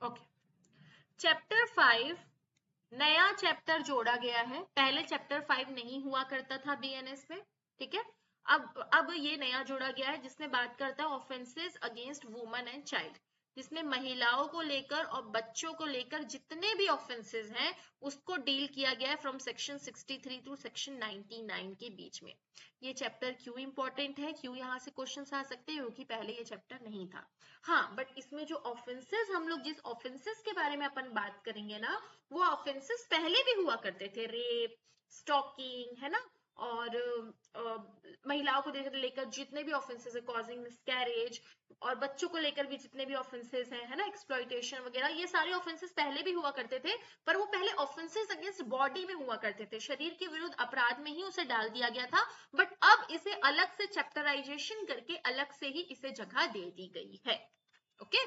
Okay, chapter 5 नया chapter जोड़ा गया है। पहले चैप्टर 5 नहीं हुआ करता था बीएनएस में, ठीक है। अब ये नया जोड़ा गया है जिसमें बात करता है offences against woman and child, जिसमें महिलाओं को लेकर और बच्चों को लेकर जितने भी ऑफेंसेस हैं उसको डील किया गया है फ्रॉम सेक्शन 63 टू सेक्शन 99 के बीच में। ये चैप्टर क्यों इंपॉर्टेंट है, क्यों यहाँ से क्वेश्चंस आ सकते हैं, क्योंकि पहले ये चैप्टर नहीं था। हाँ, बट इसमें जो ऑफेंसेस, हम लोग जिस ऑफेंसेस के बारे में अपन बात करेंगे ना, वो ऑफेंसेस पहले भी हुआ करते थे, रेप, स्टॉकिंग, है ना, और महिलाओं को लेकर जितने भी ऑफेंसेस है, कॉजिंग मिसकैरेज, और बच्चों को लेकर भी जितने भी ऑफेंसेस हैं, है ना, एक्सप्लॉइटेशन वगैरह, ये सारे ऑफेंसेस पहले भी हुआ करते थे। पर वो पहले ऑफेंसेस अगेंस्ट बॉडी में हुआ करते थे, शरीर के विरुद्ध अपराध में ही उसे डाल दिया गया था। बट अब इसे अलग से चैप्टराइजेशन करके अलग से ही इसे जगह दे दी गई है। ओके,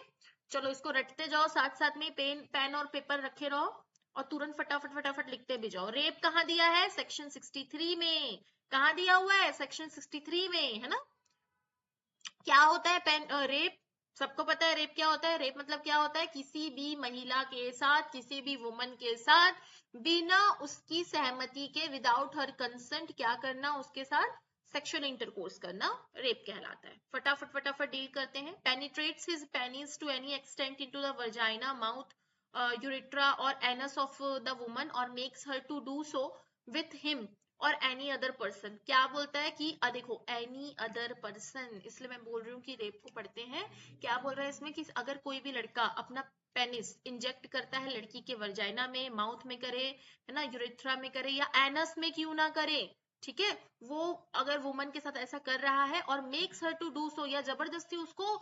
चलो इसको रटते जाओ, साथ साथ में पेन और पेपर रखे रहो और तुरंत फटाफट फटाफट लिखते भी जाओ। रेप कहाँ दिया है? सेक्शन 63 में। कहाँ दिया हुआ है? सेक्शन 63 में, है ना। क्या होता है रेप? सबको पता है रेप क्या होता है। रेप मतलब क्या होता है? किसी भी महिला के साथ, किसी भी वुमन के साथ बिना उसकी सहमति के, विदाउट हर कंसेंट, क्या करना, उसके साथ सेक्सुअल इंटरकोर्स करना रेप कहलाता है। फटाफट फटाफट डील करते हैं। Penetrates his penis to any extent into the vagina, mouth, urethra और एनस ऑफ द वुमन और makes her to do so with him और एनी अदर पर्सन। क्या बोलता है कि देखो, एनी अदर पर्सन, इसलिए मैं बोल रही हूँ कि रेप को पढ़ते हैं। क्या बोल रहा है इसमें कि अगर कोई भी लड़का अपना पेनिस इंजेक्ट करता है लड़की के वर्जाइना में, माउथ में करे, है ना, यूरेथ्रा में करे, या एनस में क्यों ना करे, ठीक है, वो अगर वुमन के साथ ऐसा कर रहा है और makes her to do so, या जबरदस्ती उसको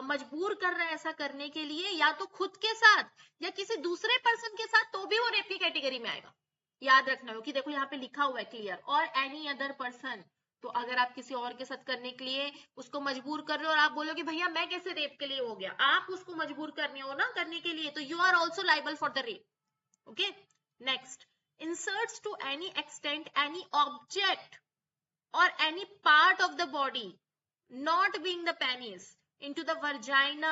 मजबूर कर रहा है ऐसा करने के लिए, या तो खुद के साथ या किसी दूसरे पर्सन के साथ, तो भी वो रेप की कैटेगरी में आएगा। याद रखना हो कि देखो यहाँ पे लिखा हुआ है क्लियर, और एनी अदर पर्सन। तो अगर आप किसी और के साथ करने के लिए उसको मजबूर कर रहे हो और आप बोलोगे भैया मैं कैसे रेप के लिए हो गया, आप उसको मजबूर करने हो ना करने के लिए, तो you are also liable for the rape. Okay, next, inserts to any extent any object or any part of the body not being the penis into the vagina,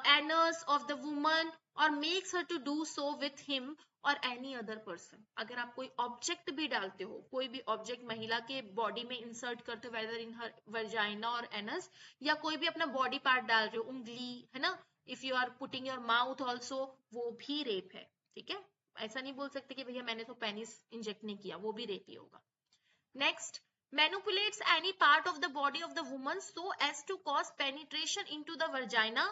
anus of the woman or makes her to do so with him और any other person. अगर आप कोई object भी डालते हो, कोई भी object महिला के बॉडी में इंसर्ट करते हो, वेदर इन हर वर्जाइना और एनस, या कोई भी अपना बॉडी पार्ट डाल रहे हो, उंगली, है ना, if you are putting your mouth also, वो भी रेप है, ठीक है। ऐसा नहीं बोल सकते कि भैया मैंने तो पेनिस इंजेक्ट नहीं किया, वो भी रेप ही होगा। Next, manipulates any part of the body of the woman so as to cause penetration into the vagina,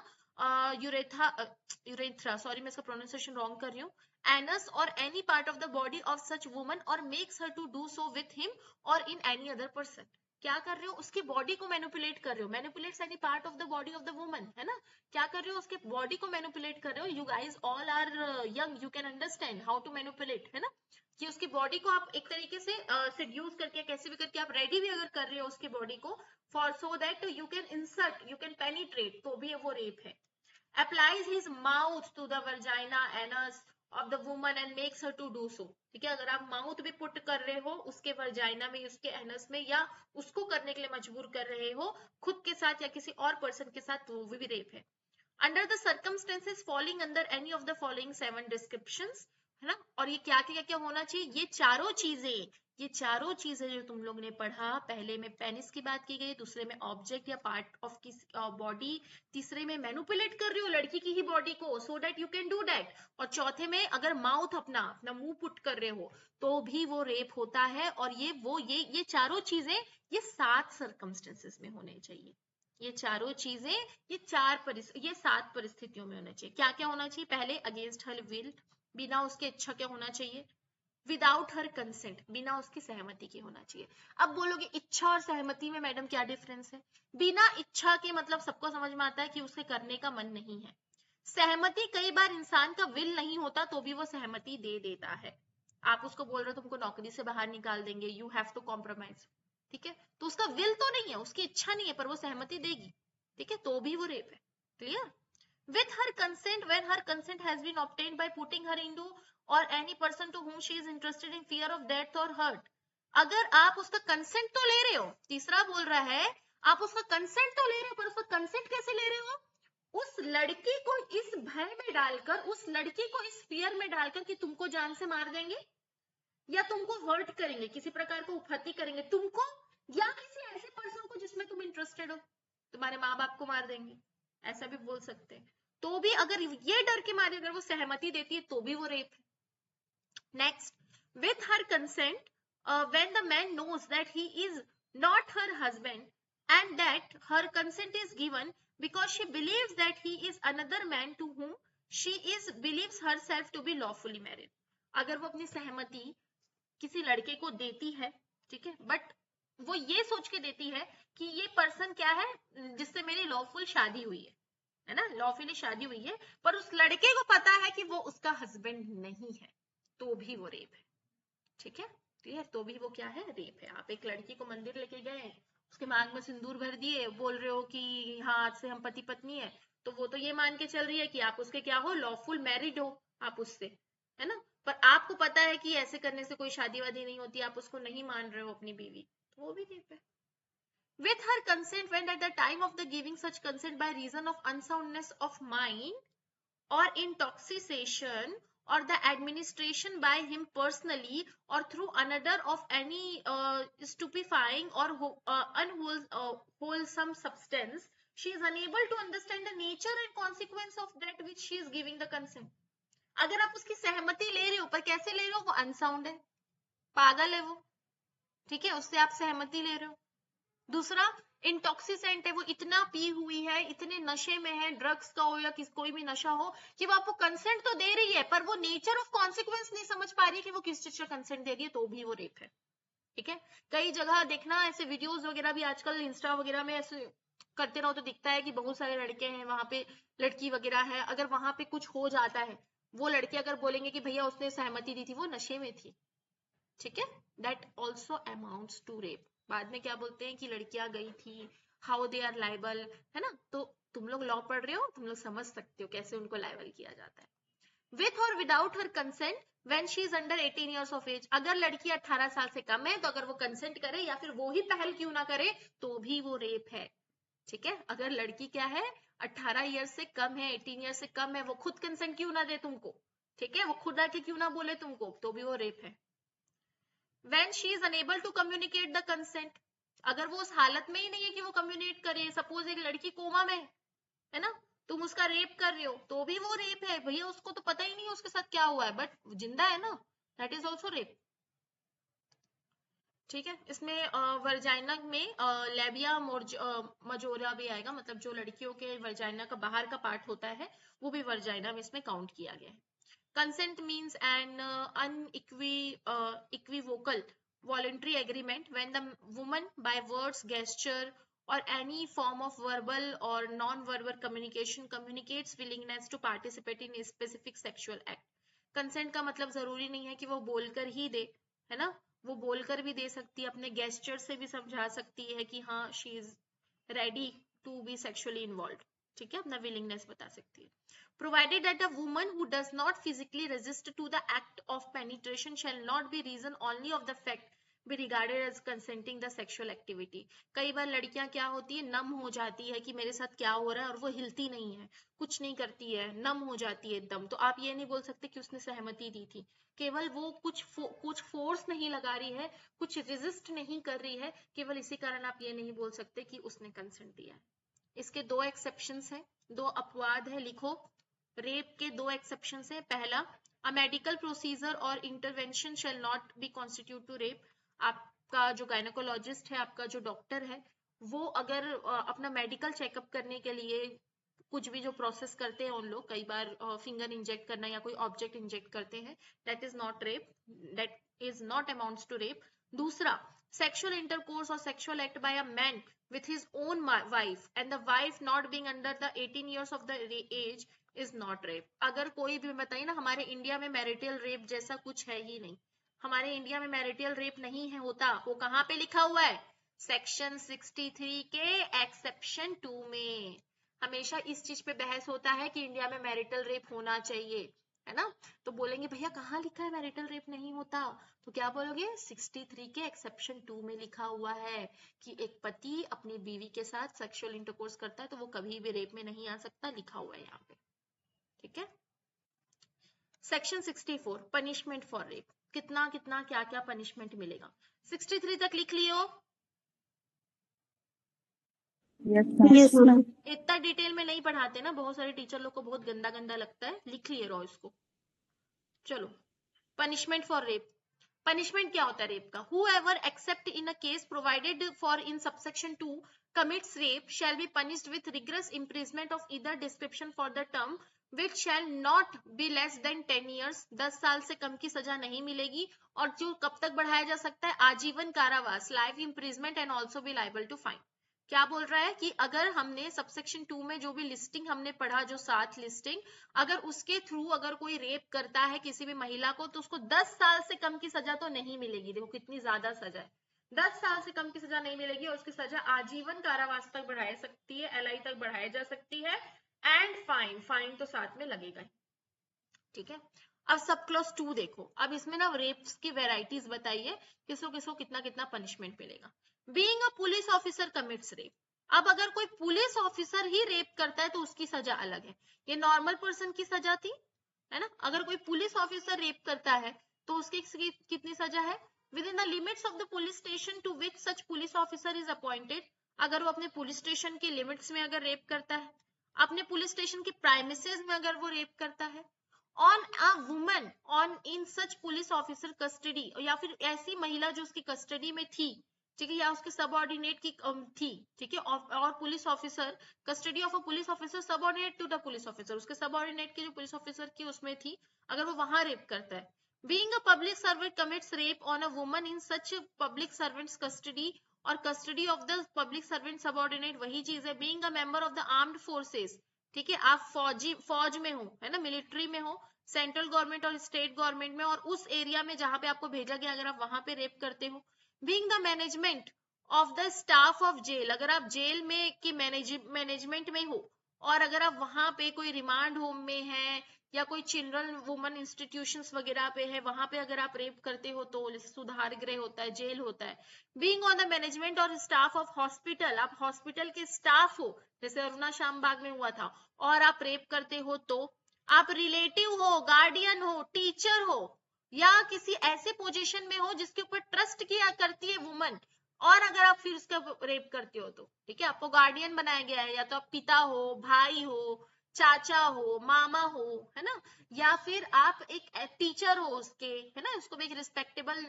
urethra, sorry मैं इसका pronunciation wrong कर रही हूँ, anus or any part of the body of such woman or makes her to do so with him or in any other person। क्या कर रहे हो? उसकी बॉडी को मैनिपुलेट कर रहे हो। Manipulates any part of the body of the woman, है ना। क्या कर रहे हो? उसके बॉडी को मैनिपुलेट कर रहे हो। You guys all are young, you can understand how to manipulate, है ना, कि उसकी बॉडी को आप एक तरीके से सेड्यूस करके, कैसे भी करके आप रेडी भी अगर कर रहे हो उसकी बॉडी को, for so that you can insert, you can penetrate, तो भी वो रेप है। applies his mouth to the vagina anus of the woman and makes her to do so, ठीक है। अगर आप माउथ भी पुट कर रहे हो उसके वर्जाइना में, उसके एनस में, या उसको करने के लिए मजबूर कर रहे हो खुद के साथ या किसी और पर्सन के साथ, तो वो भी रेप है। Under the circumstances falling under any of the following 7 descriptions, है ना। और ये क्या क्या क्या होना चाहिए? ये चारों चीजें जो तुम लोग ने पढ़ा, पहले में पेनिस की बात की गई, दूसरे में ऑब्जेक्ट या पार्ट ऑफ की बॉडी, तीसरे में मैनिपुलेट कर रही हो लड़की की ही बॉडी को so that you can do that, और चौथे में अगर माउथ अपना मुंह पुट कर रहे हो तो भी वो रेप होता है। और ये चारों चीजें ये 7 सर्कमस्टेंसेस में होने चाहिए। ये चारों चीजें ये 7 परिस्थितियों में होना चाहिए। क्या क्या होना चाहिए? पहले, अगेंस्ट हर विल, बिना उसके इच्छा के होना चाहिए। विदाउट हर कंसेंट, बिना उसकी सहमति के होना चाहिए। अब बोलोगे इच्छा और सहमति में मैडम क्या डिफरेंस है? बिना इच्छा के मतलब सबको समझ में आता है कि उसे करने का मन नहीं है। सहमति, कई बार इंसान का विल नहीं होता तो भी वो सहमति दे देता है। आप उसको बोल रहे हो तुमको नौकरी से बाहर निकाल देंगे, यू हैव टू कॉम्प्रोमाइज, ठीक है, तो उसका विल तो नहीं है, उसकी इच्छा नहीं है, पर वो सहमति देगी, ठीक है, तो भी वो रेप है। Clear? with her consent when her consent has been obtained by putting her into or any person to whom she is interested in fear of death or hurt। अगर आप उसका कंसेंट तो ले रहे हो, तीसरा बोल रहा है आप उसका कंसेंट तो ले रहे हो, पर उसका कंसेंट कैसे ले रहे हो? उस लड़की को इस भय में डालकर, उस लड़की को इस फियर में डालकर कि तुमको जान से मार देंगे या तुमको हर्ट करेंगे, किसी प्रकार को उपहति करेंगे तुमको, या किसी ऐसे पर्सन को जिसमें तुम इंटरेस्टेड हो, तुम्हारे माँ बाप को मार देंगे, ऐसा भी बोल सकते हैं। तो भी अगर ये डर के मारे अगर वो सहमति देती है तो भी वो रेप है। Next, with her consent when the man knows that he is not her husband and that her consent is given because she believes that he is another man to whom she is believes herself to be lawfully married। अगर वो अपनी सहमति किसी लड़के को देती है, ठीक है, बट वो ये सोच के देती है कि ये पर्सन क्या है जिससे मेरी लॉफुल शादी हुई है ना, लॉफुली शादी हुई है, पर उस लड़के को पता है कि वो उसका हस्बैंड नहीं है, तो भी वो रेप है। ठीक है, क्लियर? तो भी वो क्या है, रेप है। आप एक लड़की को मंदिर लेके गए, उसके मांग में सिंदूर भर दिए, बोल रहे हो कि हाँ आज से हम पति पत्नी है, तो वो तो ये मान के चल रही है कि आप उसके क्या हो, लॉफुल मैरिड हो आप उससे, है ना, पर आपको पता है कि ऐसे करने से कोई शादी वादी नहीं होती, आप उसको नहीं मान रहे हो अपनी बीवी, तो वो भी रेप है। With her consent when at the time of the giving such consent by reason of unsoundness of mind or intoxication or the administration by him personally or through another of any stupefying or unwholesome substance, she is unable to understand the nature and consequence of that which she is giving the consent। अगर आप उसकी सहमति ले रहे हो, पर कैसे ले रहे हो, वो अनसाउंड है, पागल है वो, ठीक है, उससे आप सहमति ले रहे हो। दूसरा, इंटॉक्सिसेंट है, वो इतना पी हुई है, इतने नशे में है, ड्रग्स का हो या कोई भी नशा हो, कि वो आपको कंसेंट तो दे रही है पर वो नेचर ऑफ कॉन्सिक्वेंस नहीं समझ पा रही है कि वो किस चीज का कंसेंट दे रही है, तो भी वो रेप है। ठीक है, कई जगह देखना ऐसे वीडियोस वगैरह भी आजकल इंस्टा वगैरह में ऐसे करते रहो तो दिखता है कि बहुत सारे लड़के हैं वहां पे, लड़की वगैरह है, अगर वहां पे कुछ हो जाता है, वो लड़के अगर बोलेंगे कि भैया उसने सहमति दी थी, वो नशे में थी, ठीक है, that also amounts to rape. बाद में क्या बोलते हैं कि लड़कियां गई थी, हाउ दे आर लाइबल, है ना, तो तुम लोग लॉ पढ़ रहे हो, तुम लोग समझ सकते हो कैसे उनको लाइबल किया जाता है। विथ और without her consent when she is under 18 years of age, अगर लड़की 18 साल से कम है तो अगर वो कंसेंट करे या फिर वो ही पहल क्यों ना करे तो भी वो रेप है। ठीक है, अगर लड़की क्या है 18 ईयर से कम है, 18 ईयर से कम है, वो खुद कंसेंट क्यों ना दे तुमको, ठीक है, वो खुद आके क्यों ना बोले तुमको, तो भी वो रेप है। When she is unable to communicate the consent, अगर वो उस हालत में ही नहीं है कि वो कम्युनिकेट करे, सपोज एक लड़की कोमा में है ना, तुम उसका रेप कर रहे हो, तो भी वो रेप है भैया, उसको तो पता ही नहीं है उसके साथ क्या हुआ है, बट जिंदा है ना, दैट इज ऑल्सो रेप। ठीक है, इसमें वर्जाइना में लेबिया मजोरा भी आएगा, मतलब जो लड़कियों के वर्जाइना का बाहर का पार्ट होता है वो भी वर्जाइना में इसमें काउंट किया गया है। Consent means an unequivocal voluntary agreement when the woman by words, gesture or any form of verbal or non-verbal communication communicates willingness to participate in a specific sexual act। Consent का मतलब जरूरी नहीं है कि वो बोलकर ही दे, है ना, वो बोलकर भी दे सकती है, अपने gesture से भी समझा सकती है कि हाँ she is ready to be sexually involved, ठीक है, अपना willingness बता सकती है। Provided that a woman who does not physically resist to the act of penetration shall not be reason only of the fact be regarded as consenting the sexual activity। कई बार लड़कियां क्या होती है, नम हो जाती है कि मेरे साथ क्या हो रहा है, और वो हिलती नहीं है, कुछ नहीं करती है, नम हो जाती है एकदम, तो आप ये नहीं बोल सकते कि उसने सहमति दी थी, केवल वो कुछ फोर्स नहीं लगा रही है, कुछ रेजिस्ट नहीं कर रही है, केवल इसी कारण आप ये नहीं बोल सकते कि उसने कंसेंट दिया है। इसके दो एक्सेप्शंस हैं, दो अपवाद है, लिखो। रेप के दो एक्सेप्शन है, पहला अ मेडिकल प्रोसीजर और intervention shall not be constitute to rape. आपका जो गायनोकोलॉजिस्ट है, आपका जो डॉक्टर है, वो अगर अपना मेडिकल चेकअप करने के लिए कुछ भी जो प्रोसेस करते हैं उन लोग, कई बार फिंगर इंजेक्ट करना या कोई ऑब्जेक्ट इंजेक्ट करते हैं, that is not rape, that is not amounts to rape. दूसरा, sexual intercourse or sexual act by a man with his own wife and the wife not being under the 18 years of the age is not rape। अगर कोई भी बताइए ना, हमारे India में marital rape जैसा कुछ है ही नहीं, हमारे इंडिया में मैरिटल रेप नहीं है होता, वो कहाँ पे लिखा हुआ है, सेक्शन 63 के एक्सेप्शन 2 में। हमेशा इस चीज पे बहस होता है कि इंडिया में मैरिटल रेप होना चाहिए, है ना। तो बोलेंगे भैया कहाँ लिखा है मैरिटल रेप नहीं होता, तो क्या बोलोगे 63 के एक्सेप्शन 2 में लिखा हुआ है कि एक पति अपनी बीवी के साथ सेक्सुअल इंटरकोर्स करता है तो वो कभी भी रेप में नहीं आ सकता, लिखा हुआ है यहाँ पे, ठीक है। सेक्शन 64 पनिशमेंट फॉर रेप, कितना कितना क्या क्या पनिशमेंट मिलेगा, 63 तक लिख लियो। Yes ma'am. इतना डिटेल में नहीं पढ़ाते ना, बहुत सारे टीचर लोग को बहुत गंदा गंदा लगता है, लिख लिए रहो इसको। चलो, पनिशमेंट फॉर रेप, पनिशमेंट क्या होता है रेप का, whoever except in a case provided for in subsection 2 commits rape shall be punished with rigorous imprisonment of either description for the term which shall not be less than 10 years, 10 साल से कम की सजा नहीं मिलेगी, और जो कब तक बढ़ाया जा सकता है, आजीवन कारावास, life imprisonment and also be liable to fine. क्या बोल रहा है कि अगर हमने सबसेक्शन 2 में जो भी लिस्टिंग हमने पढ़ा, जो 7 लिस्टिंग, अगर उसके थ्रू अगर कोई रेप करता है किसी भी महिला को तो उसको 10 साल से कम की सजा तो नहीं मिलेगी, देखो कितनी ज्यादा सजा है, 10 साल से कम की सजा नहीं मिलेगी, और उसकी सजा आजीवन कारावास तक बढ़ाई सकती है, एलआई तक बढ़ाई जा सकती है, एंड फाइन, फाइन तो साथ में लगेगा, ठीक है। अब सब क्लॉज 2 देखो, अब इसमें ना रेप्स की वेराइटीज बताइए, किसको किसको कितना कितना पनिशमेंट मिलेगा। Being a police officer commits rape, अब अगर कोई पुलिस ऑफिसर ही रेप करता है तो उसकी सजा अलग है, ये नॉर्मल पर्सन की सजा थी, है ना। अगर कोई पुलिस ऑफिसर रेप करता है तो उसकी कितनी सजा है, within the limits of the police station to which such police officer is appointed, अगर वो अपने पुलिस स्टेशन के लिमिट्स में अगर रेप करता है, अपने पुलिस स्टेशन के प्राइमिसेस में अगर वो रेप करता है, on a woman on in such police officer custody, या फिर ऐसी महिला जो उसकी कस्टडी में थी, ठीक है, या उसके सबऑर्डिनेट की थी, ठीक है, और police officer custody of a police officer subordinate to the police officer, उसके सबऑर्डिनेट की जो पुलिस ऑफिसर की उसमें थी, अगर वो वहां रेप करता है। Being a public servant commits rape on a woman in such public servant's custody, और custody of the public servant subordinate वही चीज है। Being a member of the armed forces, ठीक है, आप फौज में हो, है ना, मिलिट्री में हो, सेंट्रल गवर्नमेंट और स्टेट गवर्नमेंट में, और उस एरिया में जहां पे आपको भेजा गया अगर आप वहां पे रेप करते हो। Being the management of the staff of jail, अगर आप जेल में की मैनेजमेंट में हो, और अगर आप वहां पे कोई रिमांड होम में है या कोई चिल्ड्रन वुमन इंस्टीट्यूशंस वगैरह पे है, वहां पे अगर आप रेप करते हो तो सुधार गृह होता है, जेल होता है। बीइंग ऑन द मैनेजमेंट और स्टाफ ऑफ हॉस्पिटल, आप हॉस्पिटल के स्टाफ हो, जैसे अरुणा शामबाग में हुआ था, और आप रेप करते हो तो, आप रिलेटिव हो, गार्डियन हो, टीचर हो, या किसी ऐसे पोजीशन में हो जिसके ऊपर ट्रस्ट किया करती है वुमन, और अगर आप फिर उसका रेप करते हो तो, ठीक है, आपको गार्डियन बनाया गया है, या तो आप पिता हो, भाई हो, चाचा हो, मामा हो, है ना, या फिर आप एक टीचर हो उसके, है ना, उसको भी एक रिस्पेक्टेबल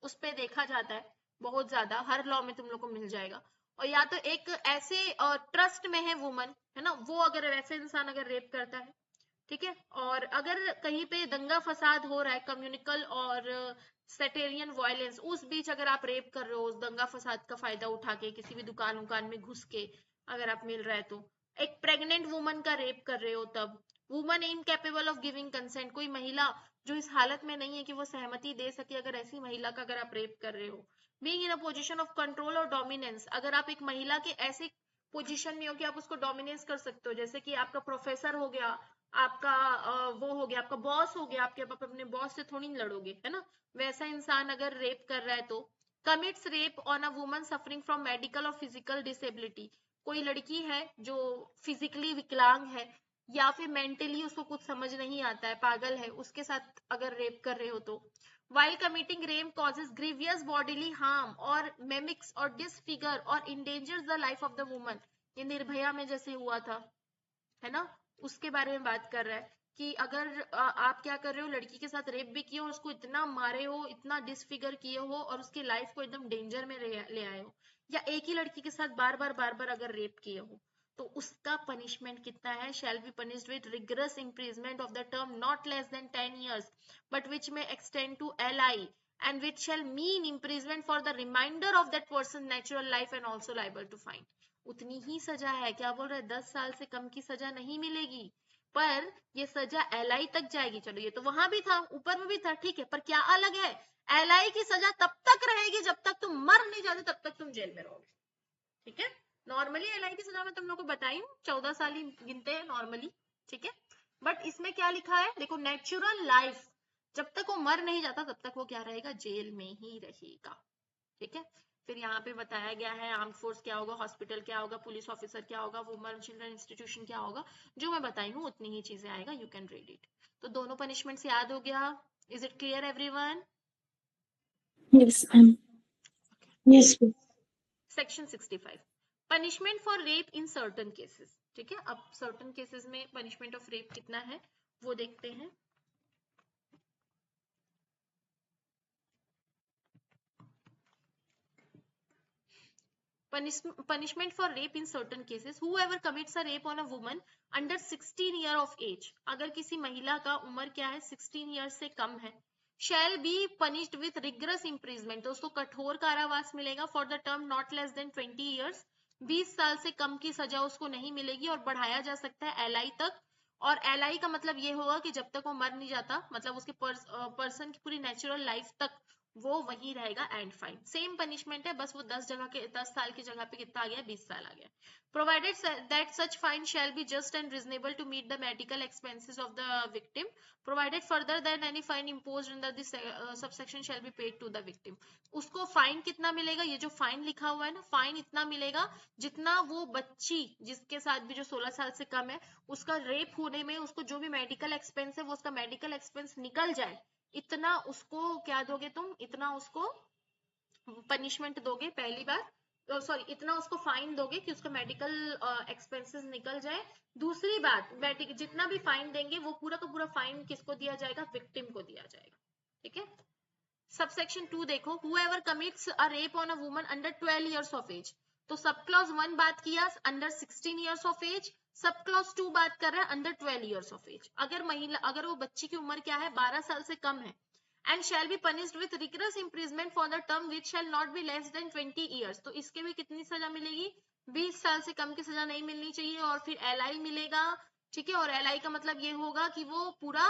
उस पे देखा जाता है, बहुत ज्यादा हर लॉ में तुम लोग को मिल जाएगा। और या तो एक ऐसे ट्रस्ट में है वुमन, है ना, वो अगर वैसे इंसान अगर रेप करता है, ठीक है, और अगर कहीं पे दंगा फसाद हो रहा है, कम्युनिकल और सेटेरियन वायलेंस, उस बीच अगर आप रेप कर रहे हो, उस दंगा फसाद का फायदा उठा के किसी भी दुकान में घुस के अगर आप मिल रहा है तो, एक प्रेग्नेंट वुमन का रेप कर रहे हो तब, woman incapable of giving consent, कोई महिला जो इस हालत में नहीं है कि वो सहमति दे सके, अगर ऐसी महिला का अगर आप रेप कर रहे हो। Being in a position of control और डोमिनेंस, अगर आप एक महिला के ऐसे पोजीशन में हो कि आप उसको डोमिनेंस कर सकते हो, जैसे कि आपका प्रोफेसर हो गया, आपका वो हो गया, आपका बॉस हो गया, आपके आप अपने बॉस से थोड़ी लड़ोगे, है ना, वैसा इंसान अगर रेप कर रहा है तो। Commits rape on a woman suffering from medical और फिजिकल डिसेबिलिटी, कोई लड़की है जो फिजिकली विकलांग है या फिर मेंटली उसको कुछ समझ नहीं आता है, पागल है, उसके साथ अगर रेप कर रहे हो तो। while committing rape causes grievous bodily harm or mimics or disfigure or endangers the life of the woman, ये निर्भया में जैसे हुआ था, है ना, उसके बारे में बात कर रहा है कि अगर आप क्या कर रहे हो, लड़की के साथ रेप भी किए हो, उसको इतना मारे हो, इतना डिसफिगर किए हो, और उसकी लाइफ को एकदम डेंजर में ले आए हो, या एक ही लड़की के साथ बार बार अगर रेप किए हो, तो उसका पनिशमेंट कितना है, shall be punished with rigorous imprisonment of the term not less than 10 years but which में extend to LI and which shall mean imprisonment for the remainder of that person's natural life and also liable to fine, उतनी ही सजा है, क्या बोल रहे हैं, 10 साल से कम की सजा नहीं मिलेगी, पर ये सजा LI तक जाएगी। चलो ये तो वहां भी था, ऊपर में भी था, ठीक है, पर क्या अलग है, LI की सजा तब तक रहेगी जब तक तुम मर नहीं जाते, तब तक तुम जेल में रहोगे, ठीक है। नॉर्मली LI की सजा में तुम लोग को बताई हूँ 14 साल ही गिनते हैं नॉर्मली, ठीक है। बट इसमें क्या लिखा है देखो, नेचुरल लाइफ, जब तक वो मर नहीं जाता तब तक वो क्या रहेगा, जेल में ही रहेगा। ठीक है, फिर यहाँ पे बताया गया है आर्म फोर्स क्या होगा, हॉस्पिटल क्या होगा, पुलिस ऑफिसर क्या होगा, वुमेन चिल्ड्रन इंस्टीट्यूशन क्या होगा, जो मैं बताई हूँ उतनी ही चीजें आएगा, यू कैन रीड इट। तो दोनों पनिशमेंट्स याद हो गया, is it clear everyone? Yes, ma'am. Yes, ma'am. Section 65, punishment for rape in certain cases. ठीक है, अब सर्टन केसेस में पनिशमेंट ऑफ रेप कितना है वो देखते हैं। punishment for rape in certain cases, whoever commits a rape on a woman under 16 year of age, अगर किसी महिला का उम्र क्या है 16 ईयर से कम है, shall be punished with rigorous imprisonment, तो उसको कठोर कारावास मिलेगा for the term not less than 20 years, 20 साल से कम की सजा उसको नहीं मिलेगी और बढ़ाया जा सकता है एलआई तक। और एलआई का मतलब ये होगा कि जब तक वो मर नहीं जाता, मतलब उसके पर्सन की पूरी नेचुरल लाइफ तक वो वही रहेगा, एंड फाइन सेम पनिशमेंट है, बस वो 10 साल की जगह पे कितना आ गया, 20 साल आ गया। Provided that such fine shall be just and reasonable to meet the medical expenses of the victim, provided further that any fine imposed under this subsection shall be paid to the victim. उसको fine कितना मिलेगा, ये जो fine लिखा हुआ है ना, fine इतना मिलेगा जितना वो बच्ची जिसके साथ भी जो 16 साल से कम है, उसका रेप होने में उसको जो भी मेडिकल एक्सपेंस है वो उसका मेडिकल एक्सपेंस निकल जाए, इतना उसको क्या दोगे तुम, इतना उसको पनिशमेंट दोगे पहली बार, सॉरी इतना उसको फाइन दोगे कि उसका मेडिकल एक्सपेंसेस निकल जाए। दूसरी बात, जितना भी फाइन देंगे वो पूरा का पूरा फाइन किसको दिया जाएगा, विक्टिम को दिया जाएगा। ठीक है, सबसेक्शन 2 देखो, whoever commits a rape on a woman under 12 years of age, तो सब क्लॉज 1 बात किया under 16 years of age, sub clause 2 बात कर रहा है अंडर 12 years of age। अगर वो बच्ची की उम्र क्या है, 12 साल से कम है, and shall be punished with rigorous imprisonment for the term which shall not be less than 20 years, तो इसके भी कितनी सजा मिलेगी, 20 साल से कम की सजा नहीं मिलनी चाहिए, और फिर एलआई मिलेगा। ठीक है, और एलआई का मतलब ये होगा कि वो पूरा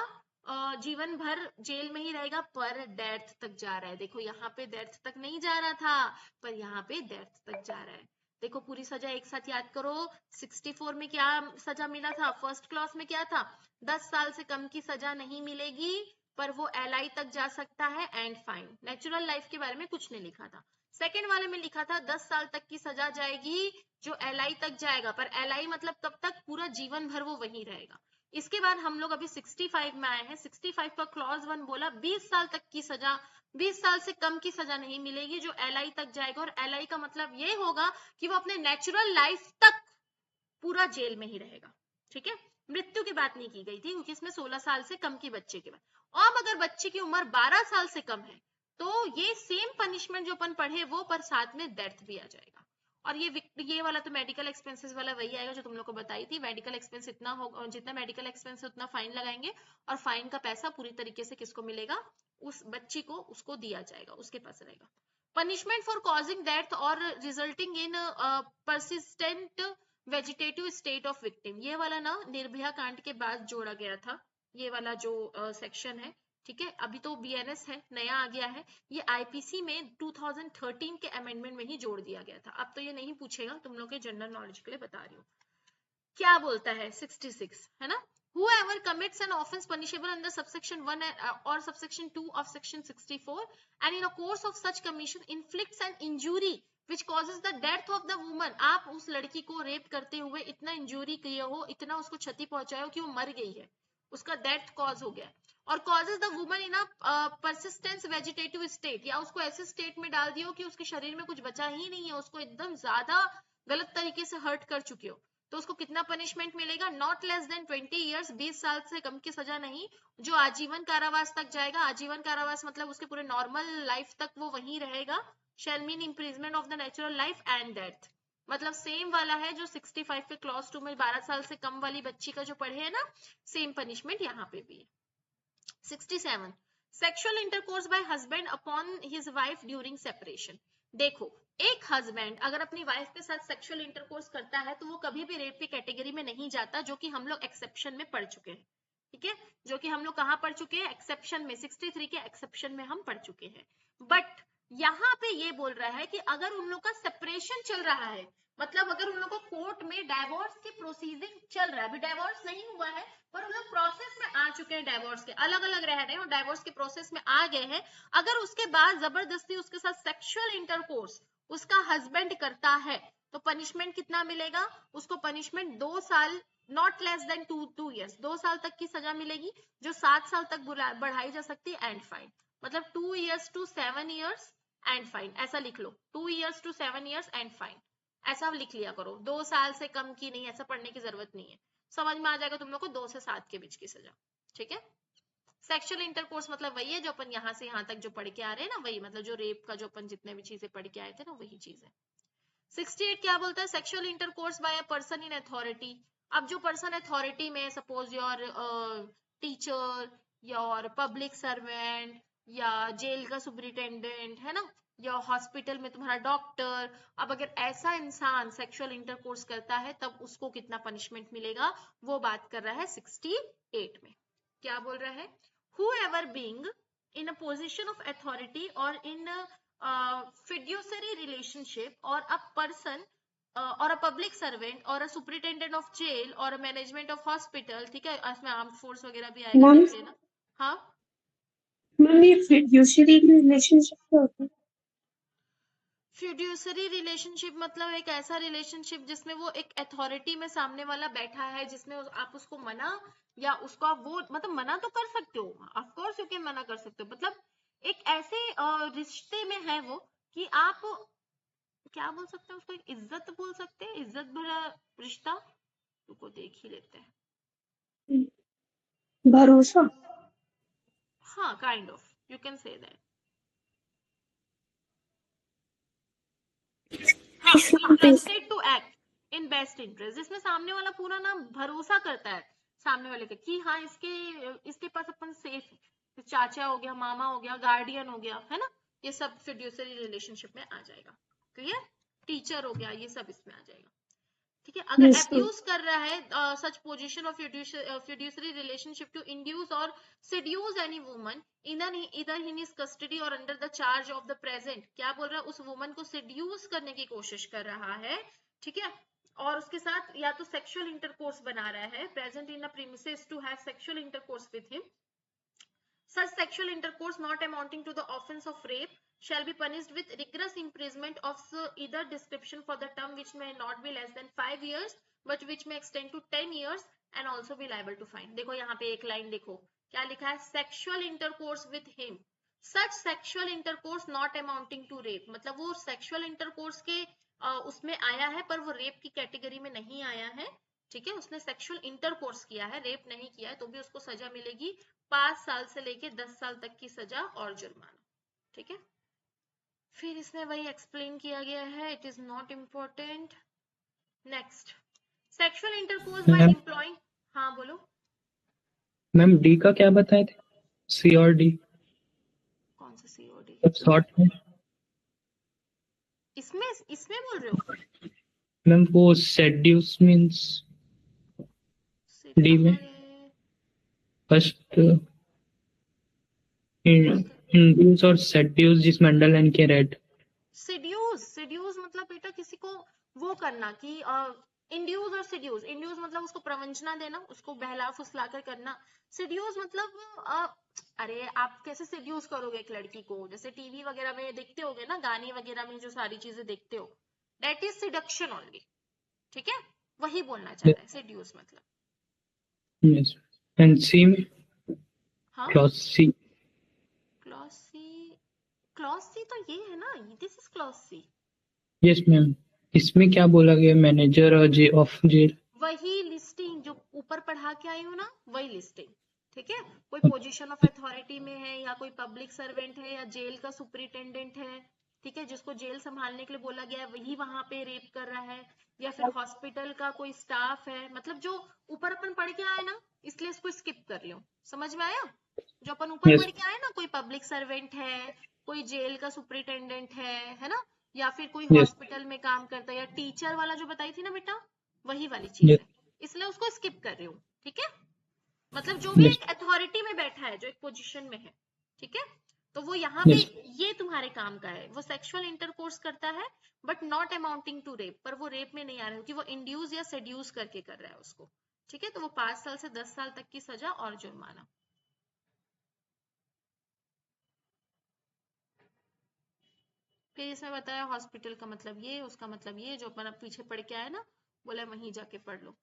जीवन भर जेल में ही रहेगा, पर डेथ तक जा रहा है, देखो यहाँ पे डेथ तक नहीं जा रहा था, पर यहाँ पे डेथ तक जा रहा है। देखो पूरी सजा एक साथ याद करो, 64 में क्या सजा मिला था, फर्स्ट क्लॉज में क्या था, 10 साल से कम की सजा नहीं मिलेगी, पर वो एलआई तक जा सकता है, एंड फाइन। नेचुरल लाइफ के बारे में कुछ नहीं लिखा था। सेकेंड वाले में लिखा था 10 साल तक की सजा जाएगी जो एलआई तक जाएगा, पर एलआई मतलब कब तक, पूरा जीवन भर वो वहीं रहेगा। इसके बाद हम लोग अभी 65 में आए हैं, 65 का क्लॉज 1 बोला 20 साल तक की सजा, 20 साल से कम की सजा नहीं मिलेगी जो एलआई तक जाएगा, और एलआई का मतलब ये होगा कि वो अपने नेचुरल लाइफ तक पूरा जेल में ही रहेगा। ठीक है, मृत्यु की बात नहीं की गई थी क्योंकि इसमें 16 साल से कम की बच्चे की बात। अब अगर बच्चे की उम्र 12 साल से कम है तो ये सेम पनिशमेंट जो अपन पढ़े वो, पर साथ में डेथ भी आ जाएगा। और ये वाला तो मेडिकल एक्सपेंसेस वाला वही आएगा जो तुम लोग को बताई थी, मेडिकल एक्सपेंस इतना होगा, जितना मेडिकल एक्सपेंस है उतना फाइन लगाएंगे, और फाइन का पैसा पूरी तरीके से किसको मिलेगा, उस बच्ची को, उसको दिया जाएगा, उसके पास रहेगा। पनिशमेंट फॉर कॉजिंग डेथ और resulting in persistent vegetative state of victim, ये वाला ना निर्भया कांड के बाद जोड़ा गया था, ये वाला जो सेक्शन है। ठीक है, अभी तो बीएनएस है, नया आ गया है, ये आईपीसी में 2013 के अमेंडमेंट में ही जोड़ दिया गया था। अब तो ये नहीं पूछेगा, तुम लोग के जनरल नॉलेज के लिए बता रही हूँ। क्या बोलता है 66 है ना, whoever commits an offense punishable under subsection 1 or subsection 2 of section 64 and in a course of such commission inflicts an injury which causes the death of the woman, आप उस लड़की को रेप करते हुए इतना इंजूरी किए हो, इतना उसको क्षति पहुंचाए हो कि वो मर गई है, उसका डेथ कॉज हो गया, और causes the woman in a persistent vegetative state, या उसको ऐसे स्टेट में डाल दियो कि उसके शरीर में कुछ बचा ही नहीं है, उसको एकदम ज्यादा गलत तरीके से हर्ट कर चुके हो, तो उसको कितना पनिशमेंट मिलेगा, नॉट लेस देन 20 ईयर्स, 20 साल से कम की सजा नहीं, जो आजीवन कारावास तक जाएगा। आजीवन कारावास मतलब उसके पूरे नॉर्मल लाइफ तक वो वहीं रहेगा, shall mean imprisonment of the natural life and death, मतलब सेम वाला है जो 65 के क्लॉज 2 में 12 साल से कम वाली बच्ची का जो पढ़े है ना, सेम पनिशमेंट यहाँ पे भी है। 67 sexual intercourse bye husband upon his wife during separation, देखो एक हस्बैंड अगर अपनी वाइफ के साथ सेक्सुअल इंटरकोर्स करता है तो वो कभी भी रेप की कैटेगरी में नहीं जाता, जो कि हम लोग एक्सेप्शन में पढ़ चुके हैं। ठीक है, जो कि हम लोग कहाँ पढ़ चुके हैं, एक्सेप्शन में, 63 के एक्सेप्शन में हम पढ़ चुके हैं। बट यहाँ पे ये बोल रहा है कि अगर उन लोग का सेपरेशन चल रहा है, मतलब अगर उन लोगों को कोर्ट में डाइवोर्स की प्रोसीडिंग चल रहा है, अभी डाइवोर्स नहीं हुआ है पर उन लोग प्रोसेस में आ चुके हैं, डाइवोर्स के अलग अलग रह रहे हैं और डाइवोर्स के प्रोसेस में आ गए हैं, अगर उसके बाद जबरदस्ती उसके साथ सेक्सुअल इंटरकोर्स उसका हस्बैंड करता है तो पनिशमेंट कितना मिलेगा उसको? पनिशमेंट 2 साल नॉट लेस देन 2 ईयर्स, 2 साल तक की सजा मिलेगी जो 7 साल तक बढ़ाई जा सकती है, एंड फाइन। मतलब 2 years to 7 years and fine, ऐसा लिख लो, 2 years to 7 years and fine, ऐसा लिख लिया करो। 2 साल से कम की नहीं, ऐसा पढ़ने की जरूरत नहीं है, समझ में आ जाएगा तुम लोग को, 2 से 7 के बीच की सजा, ठीक है। सेक्सुअल इंटरकोर्स मतलब वही है जो अपन यहाँ से यहाँ तक जो पढ़ के आ रहे हैं ना, वही मतलब जो रेप का जो अपन जितने भी चीजें पढ़ के आए थे ना, वही चीज है। 68 क्या बोलता है? Sexual intercourse by a person in authority. अब जो पर्सन अथॉरिटी में, suppose your teacher, your public servant, या जेल का सुपरिटेंडेंट है ना, या हॉस्पिटल में तुम्हारा डॉक्टर, अब अगर ऐसा इंसान सेक्सुअल इंटरकोर्स करता है तब उसको कितना पनिशमेंट मिलेगा, वो बात कर रहा है 68 में। क्या बोल रहा है? whoever being in a position of authority or in a fiduciary relationship or a person or a public servant or a superintendent of jail or a management of hospital, ठीक है, इसमें आर्म फोर्स वगैरह भी आएगा, ma'am देख लेना। हाँ ma'am, ये फिड्यूशियरी रिलेशनशिप क्या होता है? फिड्यूसरी रिलेशनशिप मतलब एक ऐसा रिलेशनशिप जिसमें वो एक अथॉरिटी में सामने वाला बैठा है, जिसमें आप उसको मना या उसको आप वो मतलब मना तो कर सकते हो, ऑफ कोर्स यू कैन मना कर सकते हो, मतलब एक ऐसे रिश्ते में है वो कि आप क्या बोल सकते हैं उसको, एक इज्जत बोल सकते हैं, इज्जत भरा रिश्ता, उसको देख ही लेते हैं। भरोसा। हाँ, kind of you can say that. हाँ, interested to act in best interest, जिसमें सामने वाला पूरा ना भरोसा करता है सामने वाले का कि हाँ इसके पास अपन सेफ, चाचा हो गया, मामा हो गया, गार्डियन हो गया, है ना, ये सब फिड्यूसरी रिलेशनशिप में आ जाएगा। क्लियर? टीचर हो गया, ये सब इसमें आ जाएगा, ठीक है। अगर Yes, ma'am. अब्यूज कर रहा है such position of fiduciary relationship to induce और seduce any woman either in his custody or under the charge of the present, क्या बोल रहा है? उस वुमन को seduce करने की कोशिश कर रहा है, ठीक है, और उसके साथ या तो सेक्सुअल इंटरकोर्स बना रहा है, present in the premises to have sexual intercourse with him, such sexual intercourse not amounting to the offense of rape shall be punished with rigorous imprisonment of either description for the term which may not be less than 5 years but which may extend to 10 years and also be liable to fine। देखो यहाँ पे एक line देखो क्या लिखा है, sexual intercourse with him, such sexual intercourse not amounting to rape, मतलब वो sexual intercourse के उसमें आया है पर वो रेप की कैटेगरी में नहीं आया है, ठीक है, उसने सेक्सुअल इंटरकोर्स किया है, रेप नहीं किया है, तो भी उसको सजा मिलेगी 5 साल से लेके 10 साल तक की सजा और जुर्माना, ठीक है। फिर इसमें वही एक्सप्लेन किया गया है, it is not important. Next, sexual intercourse by ma'am employing. हाँ बोलो। मैम डी का क्या बताए थे? सी और डी कौन सा सीओडी? शॉर्ट में? इसमें इसमें बोल रहे हो? मैम वो सेड्यूस मींस डी में फर्स्ट इंड्यूस और सेड्यूस जिसमें अंडरलाइन के रेड। सिड्यूस मतलब बेटा किसी को वो करना कि इंड्यूस और इंड्यूस मतलब उसको प्रवंचना देना, उसको बहला फुसला कर करना। सिड्यूस मतलब अरे आप कैसे सिड्यूस करोगे एक लड़की को, जैसे टीवी वगैरह में देखते होगे ना, गाने वगैरह में जो सारी चीजें देखते हो, दैट इज सिडक्शन ओनली, ठीक है, वही बोलना चाह रहा है सिड्यूस मतलब। यस। एंड सी में हाँ, क्लॉज सी। क्लॉज सी तो ये है ना, this is clause C. Yes ma'am, इसमें क्या बोला गया? मैनेजर ऑफ जेल, वही लिस्टिंग जो ऊपर पढ़ा के आई हूँ ना, वही लिस्टिंग, ठीक है। कोई पोजीशन ऑफ अथॉरिटी में है या कोई पब्लिक सर्वेंट है या जेल का सुपरिटेंडेंट है, ठीक है, जिसको जेल संभालने के लिए बोला गया है, वही वहां पे रेप कर रहा है, या फिर हॉस्पिटल का कोई स्टाफ है, मतलब जो ऊपर अपन पढ़ के आए ना, इसलिए इसको स्किप कर रही हूँ, समझ में आया? जो अपन ऊपर यस पढ़ के आए ना, कोई पब्लिक सर्वेंट है, कोई जेल का सुपरिटेंडेंट है ना, या फिर कोई यस हॉस्पिटल में काम करता है, या टीचर वाला जो बताई थी ना बेटा, वही वाली चीज यस है, इसलिए उसको स्किप कर रही हूँ, ठीक है। मतलब जो भी यस एक अथॉरिटी में बैठा है, जो एक पोजीशन में है, ठीक है, तो वो यहाँ पे Yes. ये तुम्हारे काम का है, वो सेक्सुअल इंटरकोर्स करता है but not amounting to rape, पर वो रेप में नहीं आ रहा है क्योंकि वो इंड्यूस या सेड्यूस करके कर रहा है उसको, ठीक है। तो वो 5 साल से 10 साल तक की सजा और जुर्माना। फिर इसमें बताया हॉस्पिटल का मतलब ये, उसका मतलब ये, जो अपन पीछे पढ़ के आया ना, बोला वहीं जाके पढ़ लो।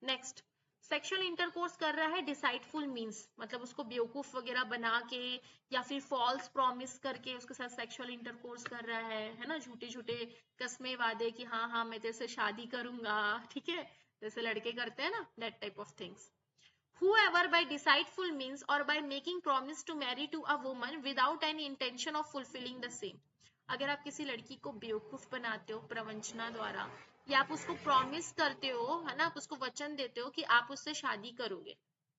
नेक्स्ट, सेक्सुअल इंटरकोर्स कर रहा है डिसाइडफुल मींस, मतलब उसको बेवकूफ वगैरह बना के या फिर फॉल्स प्रॉमिस करके उसके साथ सेक्सुअल इंटरकोर्स कर रहा है ना, झूठे झूठे कस्में वादे कि हाँ हाँ मैं तेरे से शादी करूंगा, ठीक है, जैसे लड़के करते हैं ना, that type of things. Whoever by deceitful means or by making promise to marry to a woman without any intention of fulfilling the same, अगर आप किसी लड़की को बेवकूफ बनाते हो प्रवंचना द्वारा, या आप उसको प्रॉमिस करते हो, है ना, आप उसको वचन देते हो कि आप उससे शादी करोगे,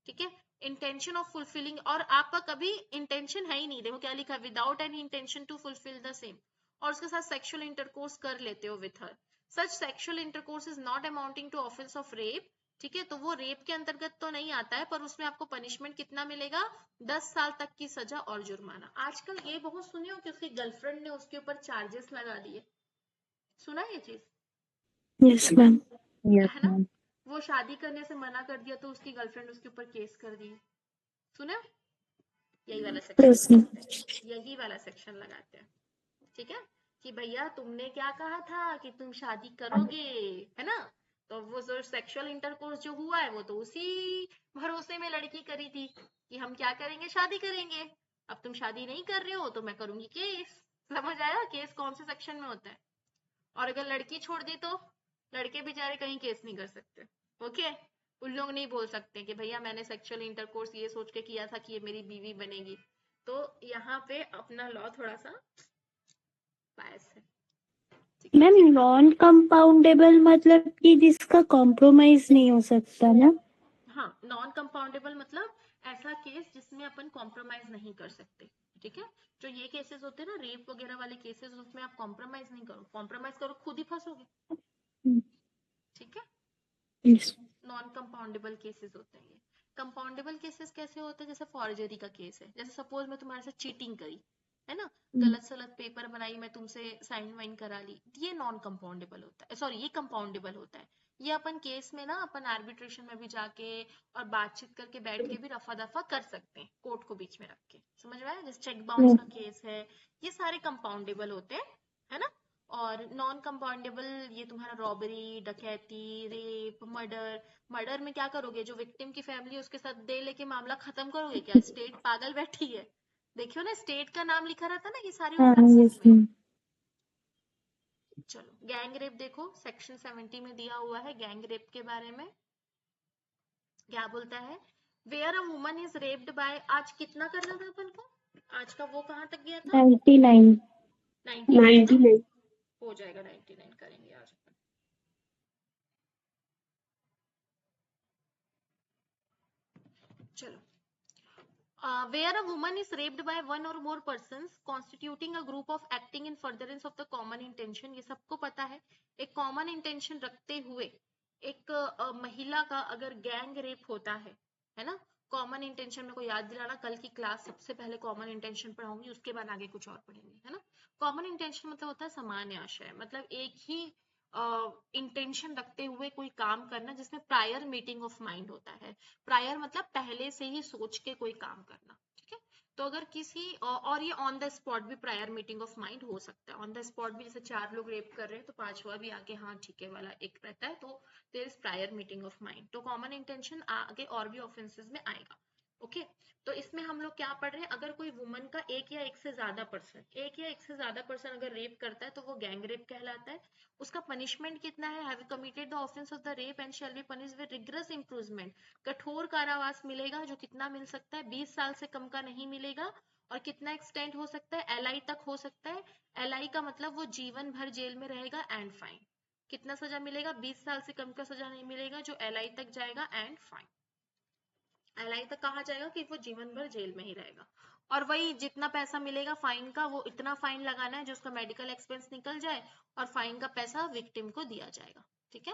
ठीक है, इंटेंशन ऑफ फुलफिलिंग, और आपका कभी इंटेंशन है ही नहीं, देखो क्या लिखा है, without any intention to fulfil the same, और उसके साथ सेक्सुअल इंटरकोर्स कर लेते हो with her, such sexual intercourse is not amounting to offence of rape, ठीक है, तो वो रेप के अंतर्गत तो नहीं आता है, पर उसमें आपको पनिशमेंट कितना मिलेगा, 10 साल तक की सजा और जुर्माना। आजकल ये बहुत सुने हो कि उसकी गर्लफ्रेंड ने उसके ऊपर चार्जेस लगा दिए, सुना ये चीज? Yes, ma'am. है ना, वो शादी करने से मना कर दिया तो उसकी गर्लफ्रेंड उसके ऊपर केस कर दी, सुना? यही वाला सेक्शन, Yes, ma'am. यही वाला सेक्शन लगाते हैं, ठीक है, कि भैया तुमने क्या कहा था कि तुम शादी करोगे, है ना, तो वो जो सेक्सुअल इंटरकोर्स जो हुआ है वो तो उसी भरोसे में लड़की करी थी कि हम क्या करेंगे, शादी करेंगे, अब तुम शादी नहीं कर रहे हो तो मैं करूंगी केस, समझ आया केस कौन से सेक्शन में होता है। और अगर लड़की छोड़ दी तो लड़के बेचारे कहीं केस नहीं कर सकते, ओके, उन लोग नहीं बोल सकते कि भैया मैंने सेक्सुअल इंटरकोर्स ये सोच के किया था कि ये मेरी बीवी बनेगी, तो यहाँ पे अपना लॉ थोड़ा सा बायस है, ठीक है। मैम नॉन कंपाउंडेबल मतलब कि जिसका कॉम्प्रोमाइज नहीं हो सकता ना? हाँ, नॉन कंपाउंडेबल मतलब ऐसा केस जिसमें अपन कॉम्प्रोमाइज नहीं कर सकते, ठीक है, जो ये केसेस होते हैं ना रेप वगैरह वाले केसेस, उसमें आप कॉम्प्रोमाइज नहीं करो, कॉम्प्रोमाइज करो खुद ही फंसोगे, ठीक है, Yes. नॉन कंपाउंडेबल केसेस होते हैं ये। कंपाउंडेबल केसेस कैसे होते हैं, जैसे फॉर्जरी का केस है, जैसे सपोज मैं तुम्हारे साथ चीटिंग करी, है ना, गलत सलत पेपर बनाई, मैं तुमसे साइन वाइन करा ली, ये नॉन कंपाउंडेबल होता है, सॉरी ये कंपाउंडेबल होता है। ये अपन केस में ना अपन आर्बिट्रेशन में भी जाके और बातचीत करके बैठ के भी रफा दफा कर सकते हैं, कोर्ट को बीच में रख के, समझ में आया, जैसे चेक बाउंस का केस है, ये सारे कंपाउंडेबल होते हैं, है ना। और नॉन कंपाउंडेबल ये तुम्हारा रॉबरी, डकैती, रेप, मर्डर, मर्डर में क्या करोगे, जो विक्टिम की फैमिली है उसके साथ दे लेके मामला खत्म करोगे क्या, स्टेट पागल बैठी है, देखियो ना स्टेट का नाम लिखा रहता ना ये सारे ऑफेंसेस Yes, में। ma'am. चलो गैंग रेप देखो, सेक्शन 70 में दिया हुआ है गैंग रेप के बारे में, क्या बोलता है, where a woman is raped by, आज कितना करना था अपन को, आज का वो कहाँ तक गया था, 99. 99 ना, 99. हो जाएगा 99 करेंगे आज अपन। चलो, where a woman is raped by one or more persons constituting a group of acting in furtherance of the common intention, ये सबको पता है, एक कॉमन इंटेंशन रखते हुए एक महिला का अगर गैंग रेप होता है ना, कॉमन इंटेंशन में को याद दिलाना, कल की क्लास सबसे पहले कॉमन इंटेंशन पढ़ाऊंगी, उसके बाद आगे कुछ और पढ़ेंगे, है ना। कॉमन इंटेंशन मतलब होता है सामान्य आशय, मतलब एक ही इंटेंशन रखते हुए कोई काम करना जिसमें प्रायर मीटिंग ऑफ माइंड होता है, प्रायर मतलब पहले से ही सोच के कोई काम करना, ठीक है। तो अगर किसी और ये ऑन द स्पॉट भी प्रायर मीटिंग ऑफ माइंड हो सकता है, ऑन द स्पॉट भी, जैसे 4 लोग रेप कर रहे हैं तो 5वां भी आके हाँ ठीक है वाला एक रहता है, तो there is prior meeting of mind, तो कॉमन इंटेंशन आगे और भी ऑफेंसेस में आएगा, ओके। तो इसमें हम लोग क्या पढ़ रहे हैं, अगर कोई वुमन का एक या एक से ज्यादा पर्सन अगर रेप करता है तो वो गैंग रेप कहलाता है। उसका पनिशमेंट कितना है, have committed the offence of the rape and shall be punished with rigorous improvement, कठोर कारावास मिलेगा, जो कितना मिल सकता है, 20 साल से कम का नहीं मिलेगा, और कितना एक्सटेंड हो सकता है, एलआई तक हो सकता है, एलआई का मतलब वो जीवन भर जेल में रहेगा, एंड फाइन, कितना सजा मिलेगा, 20 साल से कम का सजा नहीं मिलेगा, जो एलआई तक जाएगा, एंड फाइन, एलआई तक कहा जाएगा कि वो जीवन भर जेल में ही रहेगा, और वही जितना पैसा मिलेगा फाइन का, वो इतना फाइन लगाना है जो उसका मेडिकल एक्सपेंस निकल जाए, और फाइन का पैसा विक्टिम को दिया जाएगा, ठीक है।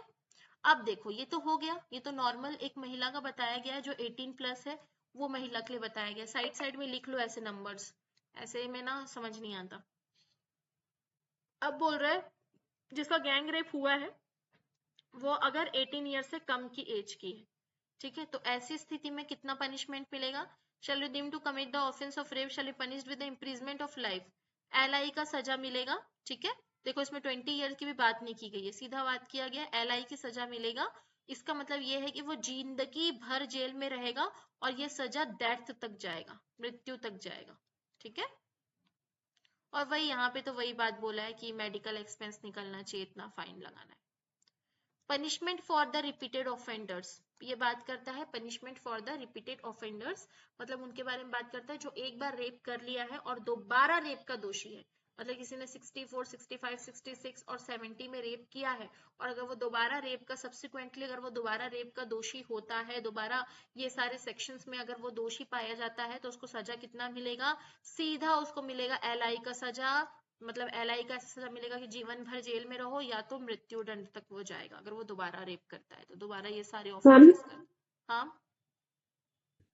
अब देखो ये तो हो गया, ये तो नॉर्मल एक महिला का बताया गया है जो 18 प्लस है, वो महिला के लिए बताया गया, साइड साइड में लिख लो ऐसे नंबर्स, ऐसे में ना समझ नहीं आता। अब बोल रहा है जिसका गैंग रेप हुआ है वो अगर 18 ईयर से कम की एज की है, ठीक है, तो ऐसी स्थिति में कितना पनिशमेंट मिलेगा? Shall you deem to commit the offence of rape shall be punished with the imprisonment of life, LI का सजा मिलेगा। ठीक है, देखो इसमें 20 ईयर की भी बात नहीं की गई है, सीधा बात किया गया LI की सजा मिलेगा। इसका मतलब ये है कि वो जिंदगी भर जेल में रहेगा और ये सजा डेथ तक जाएगा, मृत्यु तक जाएगा। ठीक है, और वही यहाँ पे तो वही बात बोला है कि मेडिकल एक्सपेंस निकलना चाहिए, इतना फाइन लगाना है। Punishment for the repeated offenders, ये बात करता है punishment for the repeated offenders, मतलब उनके बारे में बात करता है जो एक बार रेप कर लिया है और दोबारा रेप का दोषी है। मतलब किसी ने 64, 65, 66 और 70 में रेप किया है और अगर वो दोबारा रेप का सब्सिक्वेंटली अगर वो दोबारा रेप का दोषी होता है, दोबारा ये सारे सेक्शंस में अगर वो दोषी पाया जाता है तो उसको सजा कितना मिलेगा? सीधा उसको मिलेगा LI का सजा, मतलब LI का ऐसा सजा मिलेगा कि जीवन भर जेल में रहो या तो मृत्यु दंड तक वो जाएगा अगर वो दोबारा रेप करता है तो, दोबारा ये सारे मैम ऑफेंसेस कर। हाँ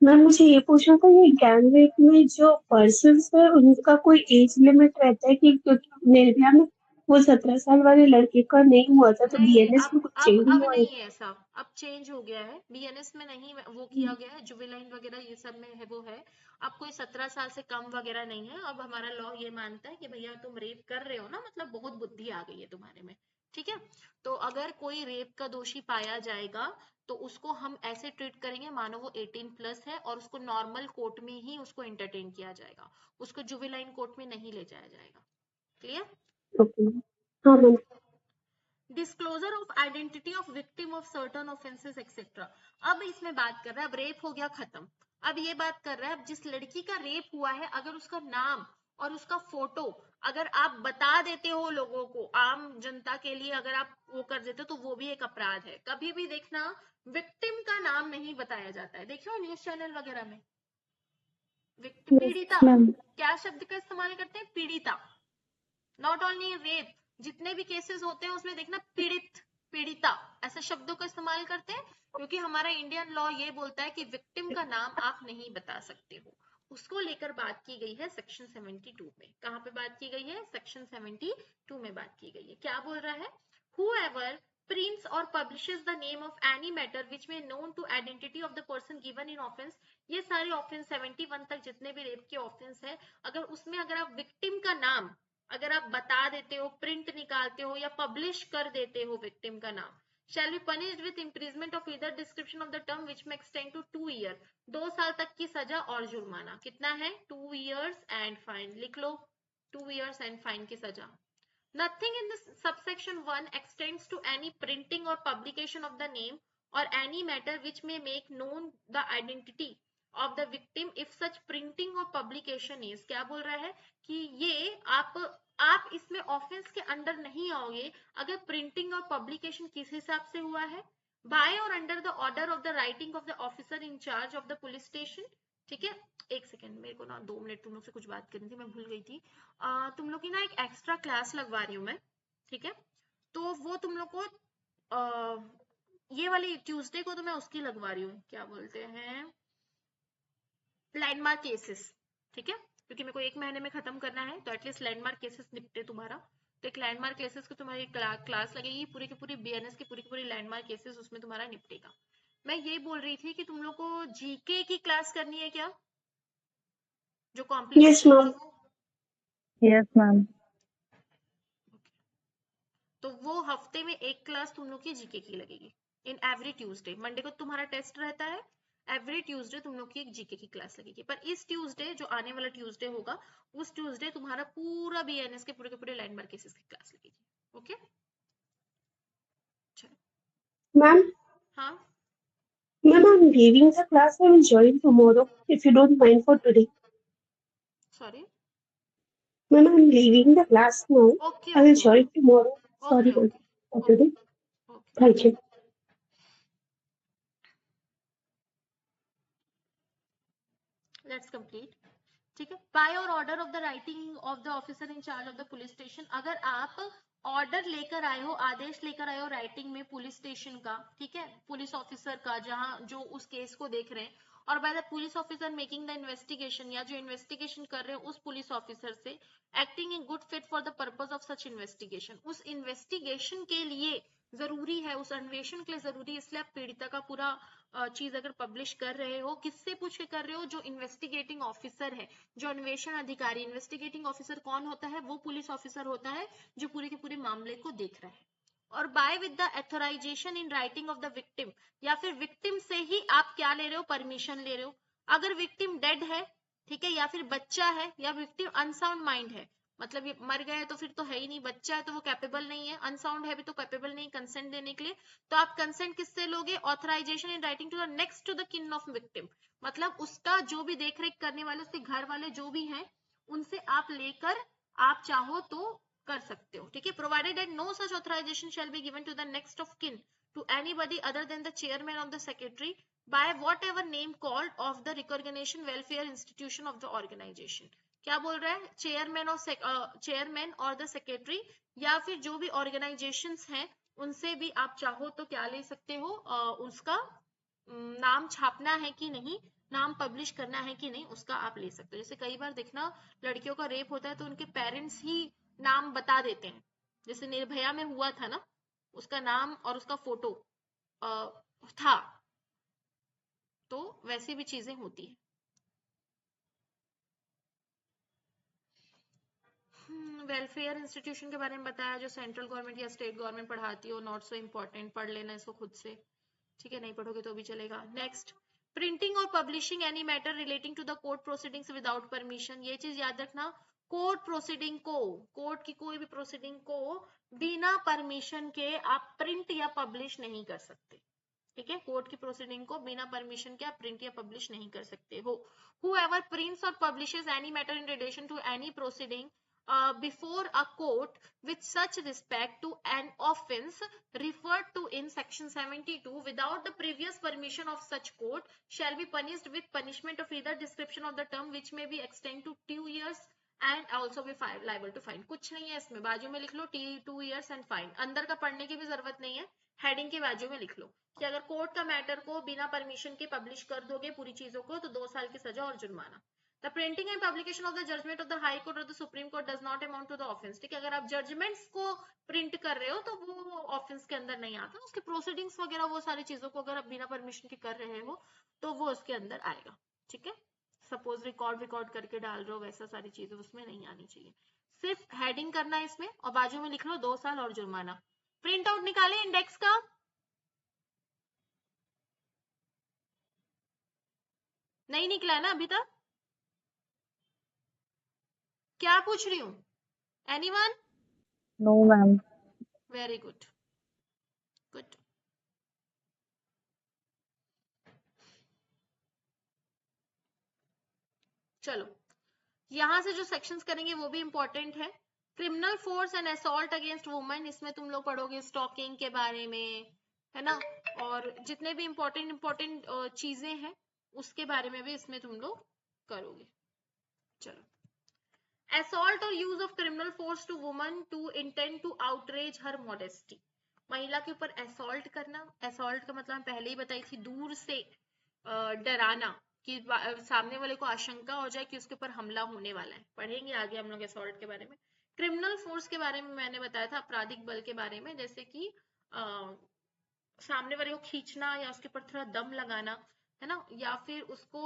मैम मुझे ये पूछना था, ये गैंग रेप में जो पर्सन्स है उनका कोई एज लिमिट रहता है कि, क्योंकि निर्भया में वो 17 साल वाले लड़के का नहीं हुआ था, तो नहीं, BNS में कुछ चेंज अब हुआ है? नहीं है ऐसा, अब चेंज हो गया है, BNS में नहीं वो किया गया है, जुवेनाइल वगैरह ये सब में है वो है। अब कोई 17 साल से कम वगैरह नहीं है, अब हमारा लॉ ये मानता है कि भैया तुम रेप कर रहे हो ना, मतलब बहुत बुद्धि आ गई है तुम्हारे में। ठीक है, तो अगर कोई रेप का दोषी पाया जाएगा तो उसको हम ऐसे ट्रीट करेंगे मानो वो 18+ है और उसको नॉर्मल कोर्ट में ही उसको एंटरटेन किया जाएगा, उसको जुवेनाइल कोर्ट में नहीं ले जाया जाएगा। क्लियर? ओके। हाँ ma'am. Disclosure of identity of victim of certain offences etcetera. अब इसमें बात कर रहा है, अब रेप हो गया खत्म, अब ये बात कर रहा है अब जिस लड़की का रेप हुआ है अगर उसका नाम और उसका फोटो अगर आप बता देते हो लोगों को, आम जनता के लिए अगर आप वो कर देते हो तो वो भी एक अपराध है। कभी भी देखना विक्टिम का नाम नहीं बताया जाता है, देखियो न्यूज चैनल वगैरह में पीड़िता, यस मैम। क्या शब्द का इस्तेमाल करते हैं? पीड़िता। नॉट ओनली रेप, जितने भी केसेस होते हैं उसमें देखना पीड़ित, पीड़िता ऐसे शब्दों का इस्तेमाल करते हैं, क्योंकि हमारा इंडियन लॉ ये बोलता है कि विक्टिम का नाम आप नहीं बता सकते हो। उसको लेकर बात की गई है सेक्शन 72 में। कहाँ पे बात की गई है? सेक्शन 72 में बात की गई है। क्या बोल रहा है? whoever prints or publishes the name of any matter which may known to identity of the person given in offense, ये सारे ऑफेंस 71 तक जितने भी रेप के ऑफेंस है, अगर उसमें अगर आप विक्टिम का नाम अगर आप बता देते हो, प्रिंट निकालते हो या पब्लिश कर देते हो विक्टिम का नाम, shall be punished with imprisonment of either description of the term which may extend to 2 year, 2 साल तक की सजा और जुर्माना। कितना है? 2 years and fine, लिख लो 2 years and fine की सजा। Nothing in this subsection 1 extends to any printing or publication of the name or any matter which may make known the identity of the victim if such printing or publication is, क्या बोल रहा है कि ये आप इसमें offence के under नहीं आओगे अगर प्रिंटिंग और पब्लिकेशन किस हिसाब से हुआ है? बाय और under the order of the writing of the officer in charge of the police station. ठीक है, एक सेकेंड, मेरे को ना 2 मिनट तुम लोग से कुछ बात करनी थी, मैं भूल गई थी। तुम लोग की ना एक एक्स्ट्रा क्लास लगवा रही हूँ मैं, ठीक है, तो वो तुम लोग को ये वाली ट्यूसडे को तो मैं उसकी लगवा रही हूँ, क्या बोलते हैं, लैंडमार्क केसेस। ठीक है, क्योंकि मेरे को 1 महीने में खत्म करना है तो एटलीस्ट लैंडमार्क केसेस निपटे तुम्हारा, तो एक लैंडमार्क केसेस की तुम्हारी क्लास लगेगी, पूरी की पूरी BNS की पूरी की पूरी लैंडमार्क केसेस उसमें तुम्हारा निपटेगा। मैं ये बोल रही थी कि तुम लोग को GK की क्लास करनी है क्या, जो yes complimentary ma'am. Yes ma'am. तो वो हफ्ते में एक क्लास तुम लोग की GK की लगेगी इन एवरी ट्यूसडे। मंडे को तुम्हारा टेस्ट रहता है, एवरी ट्यूसडे तुम लोग की एक GK की क्लास लगेगी, पर इस ट्यूसडे जो आने वाला ट्यूसडे होगा उस ट्यूसडे तुम्हारा पूरा BNS के पूरे लैंडमार्क केसेस की क्लास लगेगी। ओके मैम हाँ ma'am I'm leaving the class. I will join tomorrow if you don't mind for today. Sorry Ma'am, I'm leaving the class now. Okay I will okay join tomorrow. Sorry, okay ma'am, okay for okay today. Okay Thank you. Let's complete. ठीक है, bye और order of the writing of the officer in charge of the police station, अगर आप order लेकर आए हो, आदेश लेकर आए हो राइटिंग में पुलिस स्टेशन का, ठीक है, पुलिस ऑफिसर का जहां जो उस केस को देख रहे हैं, और by the police officer making the investigation, या जो इन्वेस्टिगेशन कर रहे हैं उस पुलिस ऑफिसर से, acting in good faith for the purpose of such investigation, उस इन्वेस्टिगेशन के लिए जरूरी है, उस अन्वेषण के लिए जरूरी, इसलिए आप पीड़िता का पूरा चीज अगर पब्लिश कर रहे हो, किससे पूछ के कर रहे हो? जो इन्वेस्टिगेटिंग ऑफिसर है, जो अन्वेषण अधिकारी। इन्वेस्टिगेटिंग ऑफिसर कौन होता है? वो पुलिस ऑफिसर होता है जो पूरे के पूरे मामले को देख रहा है। और by with the authorisation in writing of the victim, या फिर विक्टिम से ही आप क्या ले रहे हो? परमिशन ले रहे हो। अगर विक्टिम डेड है, ठीक है, या फिर बच्चा है, या विक्टिम अनसाउंड माइंड है, मतलब ये मर गए तो फिर तो है ही नहीं, बच्चा है तो वो कैपेबल नहीं है, अनसाउंड है भी तो कैपेबल नहीं कंसेंट देने के लिए, तो आप कंसेंट किससे लोगे? Authorisation in writing to the next to the kin of victim, मतलब उसका जो भी देख रेख करने वाले, उसके घर वाले जो भी हैं, उनसे आप लेकर आप चाहो तो कर सकते हो, ठीक है। Provided that no such authorisation shall be given to the next of kin to anybody other than the chairman of the secretary by whatever name called of the recognition welfare institution of the organization। क्या बोल रहा है? Chairman और chairman और the secretary, या फिर जो भी ऑर्गेनाइजेशंस हैं उनसे भी आप चाहो तो क्या ले सकते हो? उसका नाम छापना है कि नहीं, नाम पब्लिश करना है कि नहीं, उसका आप ले सकते हो। जैसे कई बार देखना लड़कियों का रेप होता है तो उनके पेरेंट्स ही नाम बता देते हैं, जैसे निर्भया में हुआ था ना, उसका नाम और उसका फोटो था, तो वैसी भी चीजें होती है। वेलफेयर इंस्टीट्यूशन के बारे में बताया, जो सेंट्रल गवर्नमेंट या स्टेट गवर्नमेंट पढ़ाती हो, नॉट सो इम्पोर्टेंट, पढ़ लेना इसको खुद से, ठीक है, नहीं पढ़ोगे तो भी चलेगा। नेक्स्ट, प्रिंटिंग और publishing any matter relating to the court proceedings without permission, ये चीज याद रखना, कोर्ट प्रोसीडिंग को, कोर्ट की कोई भी प्रोसीडिंग को बिना परमिशन के आप प्रिंट या पब्लिश नहीं कर सकते, ठीक है। कोर्ट की प्रोसीडिंग को बिना परमिशन के आप प्रिंट या पब्लिश नहीं कर सकते हो। Whoever prints or publishes any matter in relation to any proceeding before a court with such respect to an offence referred to in section 72 without the previous permission of such court shall be punished with punishment of either description of the term which may be extended to 2 years and also be liable to fine। कुछ नहीं है इसमें, बाजू में लिख लो 2 years and fine, अंदर का पढ़ने की भी जरूरत नहीं है, हेडिंग के बाजू में लिख लो कि अगर कोर्ट का मैटर को बिना परमिशन के पब्लिश कर दोगे पूरी चीजों को तो 2 साल की सजा और जुर्माना। The printing and publication of the judgement of the high court और the supreme court does not amount to the offence, ठीक है। अगर आप जजमेंट्स को प्रिंट कर रहे हो तो वो ऑफेंस के अंदर नहीं आता, उसके प्रोसीडिंग्स वगैरह वो सारी चीजों को अगर आप बिना परमिशन के कर रहे हो तो वो उसके अंदर आएगा, ठीक है। सपोज रिकॉर्ड करके डाल रहे हो, वैसा सारी चीजें उसमें नहीं आनी चाहिए, सिर्फ हेडिंग करना है इसमें और बाजू में लिख लो 2 साल और जुर्माना। प्रिंट आउट निकाले इंडेक्स का, नहीं निकला है ना अभी तक? क्या पूछ रही हूँ? Anyone? No, ma'am. Very good, good. चलो, यहां से जो सेक्शंस करेंगे वो भी इंपॉर्टेंट है। Criminal force and assault against women, इसमें तुम लोग पढ़ोगे स्टॉकिंग के बारे में, है ना, और जितने भी इंपॉर्टेंट चीजें हैं उसके बारे में भी इसमें तुम लोग करोगे। चलो, असॉल्ट और use of criminal force to woman to intend to outrage her modesty, महिला के ऊपर असॉल्ट करना। असॉल्ट का मतलब पहले ही बताई थी, दूर से डराना कि सामने वाले को आशंका हो जाए कि उसके ऊपर हमला होने वाला है। पढ़ेंगे आगे हम लोग असॉल्ट के बारे में। क्रिमिनल फोर्स के बारे में मैंने बताया था, आपराधिक बल के बारे में, जैसे कि सामने वाले को खींचना या उसके ऊपर थोड़ा दम लगाना, है ना, या फिर उसको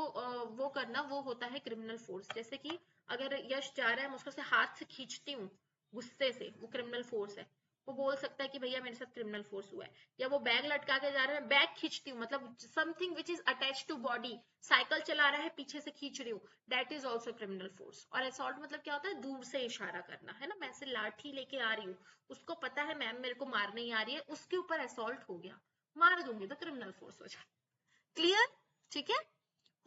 वो करना, वो होता है क्रिमिनल फोर्स। जैसे कि अगर यश जा रहा है, मैं उसको से हाथ से खींचती हूँ गुस्से से, वो क्रिमिनल फोर्स है। वो बोल सकता है कि भैया मेरे साथ क्रिमिनल फोर्स हुआ है। या वो बैग लटका के जा रहा है, मैं बैग खींचती हूँ, मतलब something which is attach to body, cycle चला रहा है पीछे से खींच रही हूँ, that is also criminal force. और असॉल्ट मतलब क्या होता है? दूर से इशारा करना, है ना, मैं ऐसे लाठी लेके आ रही हूँ, उसको पता है मैम मेरे को मारने ही आ रही है, उसके ऊपर असॉल्ट हो गया, मार दूंगी तो क्रिमिनल फोर्स हो जाए। क्लियर? ठीक है।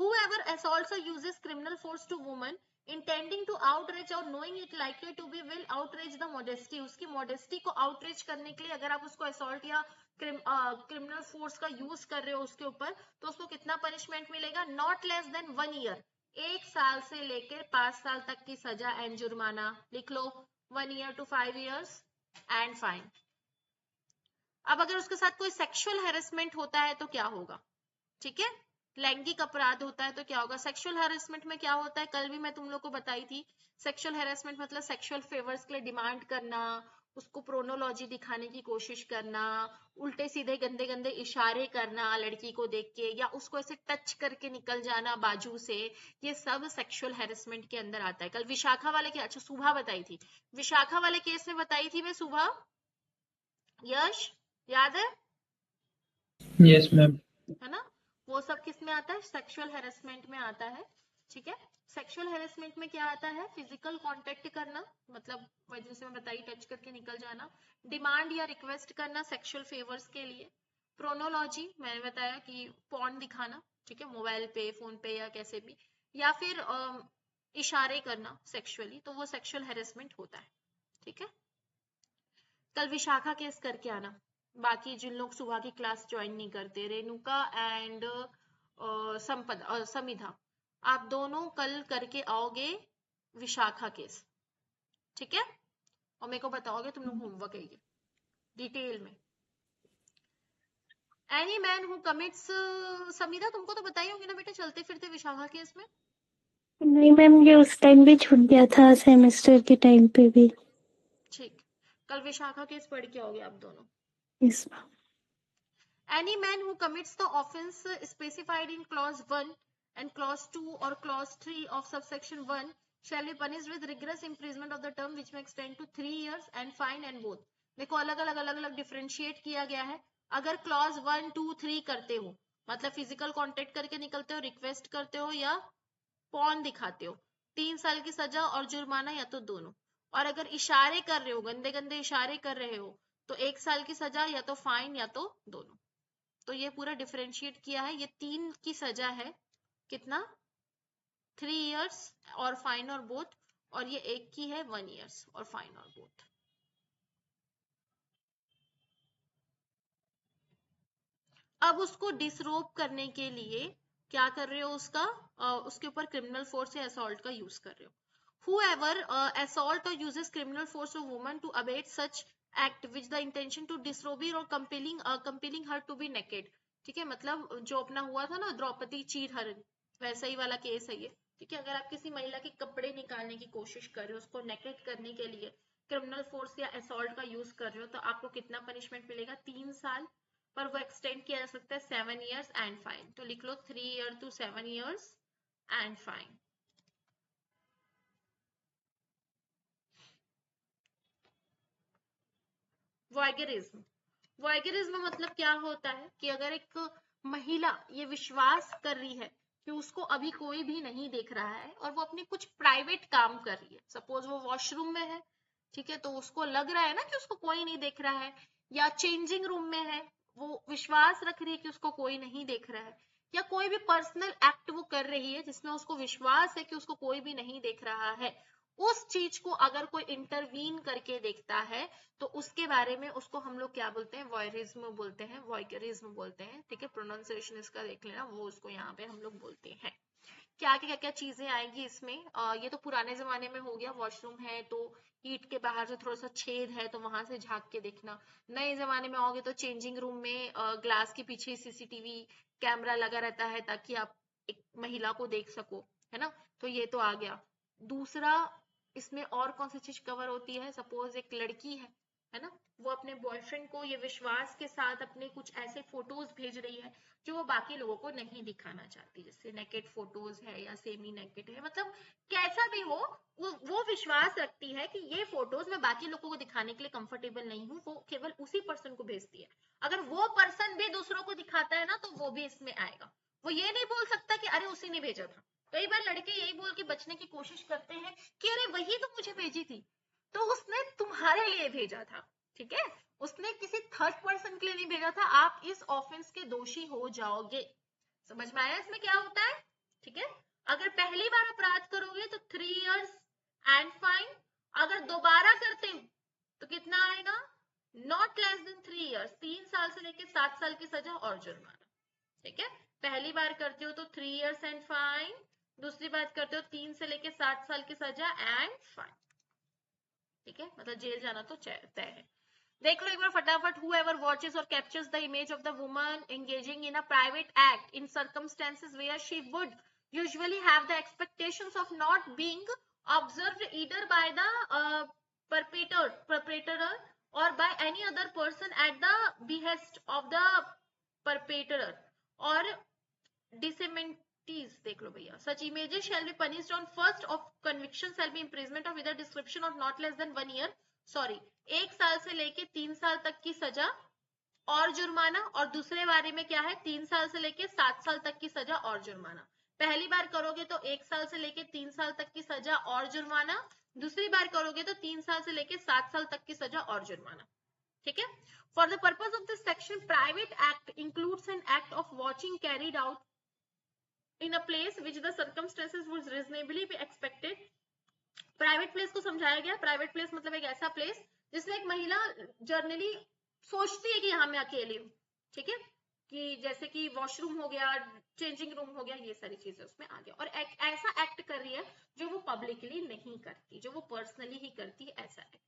Whoever assaults or uses criminal force to woman intending to outrage or knowing it likely to be will outrage the modesty, उसकी modesty को outrage करने के लिए अगर आप उसको assault या criminal force का use कर रहे हो उसके ऊपर, तो उसको कितना punishment मिलेगा? Not less than 1 year, 1 साल से लेकर 5 साल तक की सजा एंड जुर्माना। लिख लो 1 year to 5 years and fine. अब अगर उसके साथ कोई सेक्सुअल हेरेसमेंट होता है तो क्या होगा? ठीक है, लैंगिक अपराध होता है तो क्या होगा? सेक्सुअल हैरेसमेंट में क्या होता है? कल भी मैं तुम लोग को बताई थी। सेक्सुअल हैरेसमेंट मतलब सेक्सुअल फेवर्स के लिए डिमांड करना, उसको प्रोनोलॉजी दिखाने की कोशिश करना, उल्टे सीधे गंदे गंदे इशारे करना लड़की को देख के, या उसको ऐसे टच करके निकल जाना बाजू से, ये सब सेक्सुअल हैरेसमेंट के अंदर आता है। कल विशाखा वाले के, अच्छा सुबह बताई थी, विशाखा वाले केस में बताई थी मैं सुबह, यश याद है? Yes ma'am. है ना? वो सब किस में आता है? सेक्सुअल हैरेसमेंट में आता है। ठीक है, सेक्सुअल हैरेसमेंट में क्या आता है? फिजिकल कांटेक्ट करना, मतलब जैसे मैं बताई टच करके निकल जाना, डिमांड या रिक्वेस्ट करना सेक्सुअल फेवर्स के लिए, प्रोनोलॉजी मैंने बताया कि पॉर्न दिखाना, ठीक है, मोबाइल पे, फोन पे या कैसे भी, या फिर इशारे करना सेक्सुअली, तो वो सेक्सुअल हैरेसमेंट होता है। ठीक है, कल विशाखा केस करके आना। बाकी जिन लोग सुबह की क्लास ज्वाइन नहीं करते, रेणुका एंड समिधा, आप दोनों कल करके आओगे विशाखा केस, ठीक है? और मेरे को बताओगे, तुम लोग होमवर्क है ये डिटेल में। एनी मैन हु कमिट्स, समिधा तुमको तो बताई होगी ना बेटा चलते फिरते विशाखा केस में? नहीं मैम, ये उस टाइम भी छूट गया था, सेमेस्टर के टाइम पे भी। ठीक, कल विशाखा केस पढ़ के आओगे आप दोनों। Yes ma'am. Any man who commits the offence specified in clause 1 and clause 2 or clause 3 of subsection 1 shall be punished with rigorous imprisonment of the term which may extend to 3 years and fine and both। देखो अलग अलग differentiate किया गया है। अगर clause 1, 2, 3 करते हो, मतलब फिजिकल कांटेक्ट करके निकलते हो, रिक्वेस्ट करते हो या पॉर्न दिखाते हो, 3 साल की सजा और जुर्माना या तो दोनों। और अगर इशारे कर रहे हो, गंदे गंदे इशारे कर रहे हो, तो 1 साल की सजा या तो फाइन या तो दोनों। तो ये पूरा डिफरेंशिएट किया है। ये 3 की सजा है, कितना? 3 इयर्स और फाइन और बोथ, और ये एक की है 1 इयर्स और फाइन और बोथ। अब उसको डिसरोप करने के लिए क्या कर रहे हो? उसके ऊपर क्रिमिनल फोर्स या असॉल्ट का यूज कर रहे हो। Whoever assault or uses criminal force of woman to abet such act with the intention to disrobe or compelling her to be naked। ठीक है, मतलब जो अपना हुआ था ना द्रौपदी चीरहरण, वैसा ही वाला केस है ये। ठीक है, अगर आप किसी महिला के कपड़े निकालने की कोशिश कर रहे हो, उसको नेकेड करने के लिए क्रिमिनल फोर्स या असॉल्ट का यूज कर रहे हो, तो आपको कितना पनिशमेंट मिलेगा? 3 साल, पर वो एक्सटेंड किया जा सकता है 7 इयर्स एंड फाइन। तो लिख लो 3 year to 7 years and fine. Voyeurism, voyeurism मतलब क्या होता है कि अगर एक महिला ये विश्वास कर रही है कि उसको अभी कोई भी नहीं देख रहा है और वो अपने कुछ प्राइवेट काम कर रही है, सपोज वो वॉशरूम में है, ठीक है, तो उसको लग रहा है ना कि उसको कोई नहीं देख रहा है, या चेंजिंग रूम में है, वो विश्वास रख रही है कि उसको कोई नहीं देख रहा है, या कोई भी पर्सनल एक्ट वो कर रही है जिसमें उसको विश्वास है कि उसको कोई भी नहीं देख रहा है, उस चीज को अगर कोई इंटरवीन करके देखता है तो उसके बारे में उसको हम लोग क्या बोलते हैं? वॉयरिज्म बोलते हैं, वॉयगरिज्म बोलते हैं। ठीक है, प्रोनाउंसिएशन इसका देख लेना, वो उसको यहाँ पे हम लोग बोलते हैं। क्या क्या क्या चीजें आएंगी इसमें? ये तो पुराने जमाने में हो गया, वॉशरूम है तो ईंट के बाहर से थोड़ा सा छेद है तो वहां से झांक के देखना। नए जमाने में आओगे तो चेंजिंग रूम में ग्लास के पीछे सीसीटीवी कैमरा लगा रहता है ताकि आप एक महिला को देख सको, है ना? तो ये तो आ गया। दूसरा, इसमें और कौन सी चीज कवर होती है? सपोज एक लड़की है ना, वो अपने बॉयफ्रेंड को ये विश्वास के साथ अपने कुछ ऐसे फोटोज भेज रही है जो वो बाकी लोगों को नहीं दिखाना चाहती, जैसे नेकेड फोटोज है या सेमी नेकेड है, मतलब कैसा भी हो, वो विश्वास रखती है कि ये फोटोज मैं बाकी लोगों को दिखाने के लिए कंफर्टेबल नहीं हूँ, वो केवल उसी पर्सन को भेजती है। अगर वो पर्सन भी दूसरों को दिखाता है ना तो वो भी इसमें आएगा। वो ये नहीं बोल सकता कि अरे उसी ने भेजा था। कई बार लड़के यही बोल के बचने की कोशिश करते हैं कि अरे वही तो मुझे भेजी थी, तो उसने तुम्हारे लिए भेजा था। ठीक है, उसने किसी थर्ड पर्सन के लिए नहीं भेजा था। आप इस ऑफेंस के दोषी हो जाओगे। समझ में आया इसमें क्या होता है? ठीक है, अगर पहली बार अपराध करोगे तो 3 इयर्स एंड फाइन, अगर दोबारा करते हो तो कितना आएगा? नॉट लेस देन 3 इयर्स, 3 साल से लेकर 7 साल की सजा और जुर्माना। ठीक है, पहली बार करते हो तो 3 इयर्स एंड फाइन, दूसरी बात करते हो 3 से लेकर 7 साल की सजा एंड फाइन। ठीक है, मतलब जेल जाना तो तय है। देख लो एक बार फटाफट. whoever watches or captures the image of the woman engaging in a private act in circumstances where she would usually have the expectations of not being observed either by the perpetrator or by any other person at the behest of the perpetrator or disseminates. देख लो भैया. Such images shall be punished on first of conviction shall be imprisonment of either description of not less than 1 year. Sorry 1 साल से लेके 3 साल तक की सजा और जुर्माना. और दूसरे बारे में क्या है 3 साल से लेके 7 साल तक की सजा और जुर्माना. पहली बार करोगे तो 1 साल से लेके 3 साल तक की सजा और जुर्माना. दूसरी बार करोगे तो 3 साल से लेके 7 साल तक की सजा और जुर्माना. ठीक है. For the purpose of this section private act includes an act of watching carried out in a place which the circumstances would reasonably be expected. Private place को समझाया गया. प्राइवेट प्लेस मतलब एक ऐसा प्लेस जिसमें एक महिला जर्नली सोचती है कि यहाँ मैं अकेली हूँ. ठीक है, कि जैसे कि वॉशरूम हो गया, चेंजिंग रूम हो गया, ये सारी चीजें उसमें आ गया. और ऐसा एक्ट कर रही है जो वो पब्लिकली नहीं करती, जो वो पर्सनली ही करती है, ऐसा एक्ट.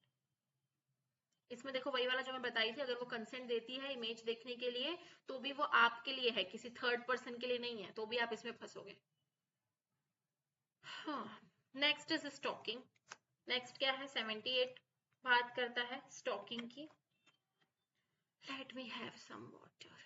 इसमें देखो वही वाला जो मैं बताई थी, अगर वो कंसेंट देती है इमेज देखने के लिए तो भी वो आपके लिए है, किसी थर्ड पर्सन के लिए नहीं है, तो भी आप इसमें फंसोगे. हाँ. Next is stocking. नेक्स्ट क्या है 78 बात करता है स्टॉकिंग की. Let me have some water.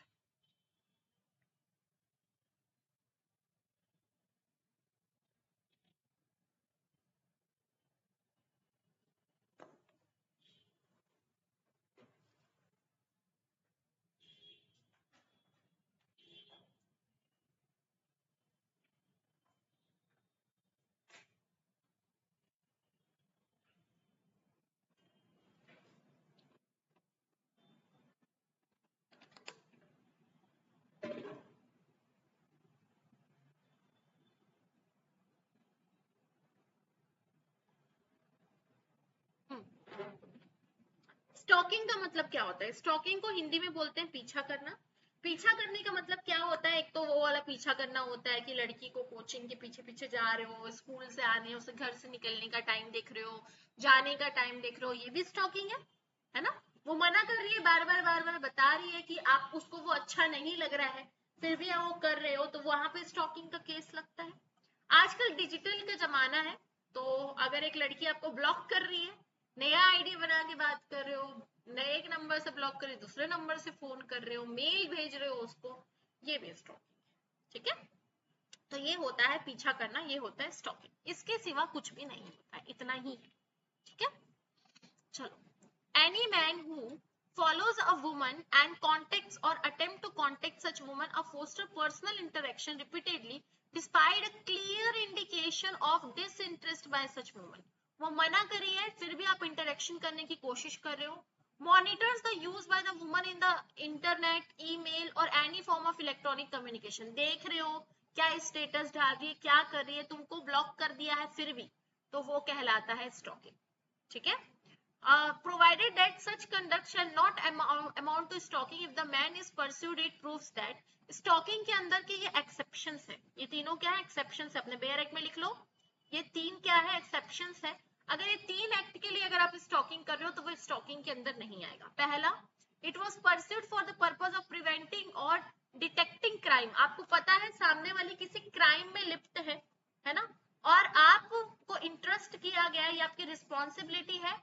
Stalking का मतलब क्या होता है? स्टॉकिंग को हिंदी में बोलते हैं पीछा करना. पीछा करने का मतलब क्या होता है? एक तो वो वाला पीछा करना होता है कि लड़की को कोचिंग के पीछे पीछे जा रहे हो, स्कूल से आने, उसे घर से निकलने का टाइम देख रहे हो, जाने का टाइम देख रहे हो, ये भी स्टॉकिंग है ना. वो मना कर रही है, बार बार बता रही है कि आप उसको वो अच्छा नहीं लग रहा है, फिर भी वो कर रहे हो, तो वहां पे स्टॉकिंग का केस लगता है. आजकल डिजिटल का जमाना है, तो अगर एक लड़की आपको ब्लॉक कर रही है, नया आईडी बना के बात कर रहे हो, नए एक नंबर से ब्लॉक कर रहे हो, दूसरे नंबर से फोन कर रहे हो, मेल भेज रहे हो उसको, ये भी स्टॉकिंग. ठीक है, तो ये होता है पीछा करना, ये होता है स्टॉकिंग. इसके सिवा कुछ भी नहीं होता है, इतना ही. ठीक है, चलो. Any man who follows a woman and contacts or attempt to contact such woman or foster personal interaction repeatedly despite a clear indication of disinterest by such woman. वो मना कर रही है फिर भी आप इंटरेक्शन करने की कोशिश कर रहे हो. monitors the use by the woman in the internet, email or any form of electronic communication. देख रहे हो क्या स्टेटस डाल रही है, क्या कर रही है, तुमको ब्लॉक कर दिया है फिर भी, तो वो कहलाता है स्टॉकिंग. ठीक है. Provided that such conduct shall not amount to stalking if the man is pursued, it proves that. Stalking के अंदर के ये एक्सेप्शंस है. ये तीनों क्या है? एक्सेप्शंस है. अपने बेयर एक्ट में लिख लो, ये 3 क्या है? एक्सेप्शंस है. अगर ये 3 एक्ट के लिए अगर आप स्टॉकिंग कर रहे हो तो वो स्टॉकिंग के अंदर नहीं आएगा. पहला, it was pursued for the purpose of preventing और डिटेक्टिंग क्राइम. आपको पता है सामने वाली किसी क्राइम में लिप्त है ना, और आपको इंटरेस्ट किया गया है, ये आपकी रिस्पॉन्सिबिलिटी है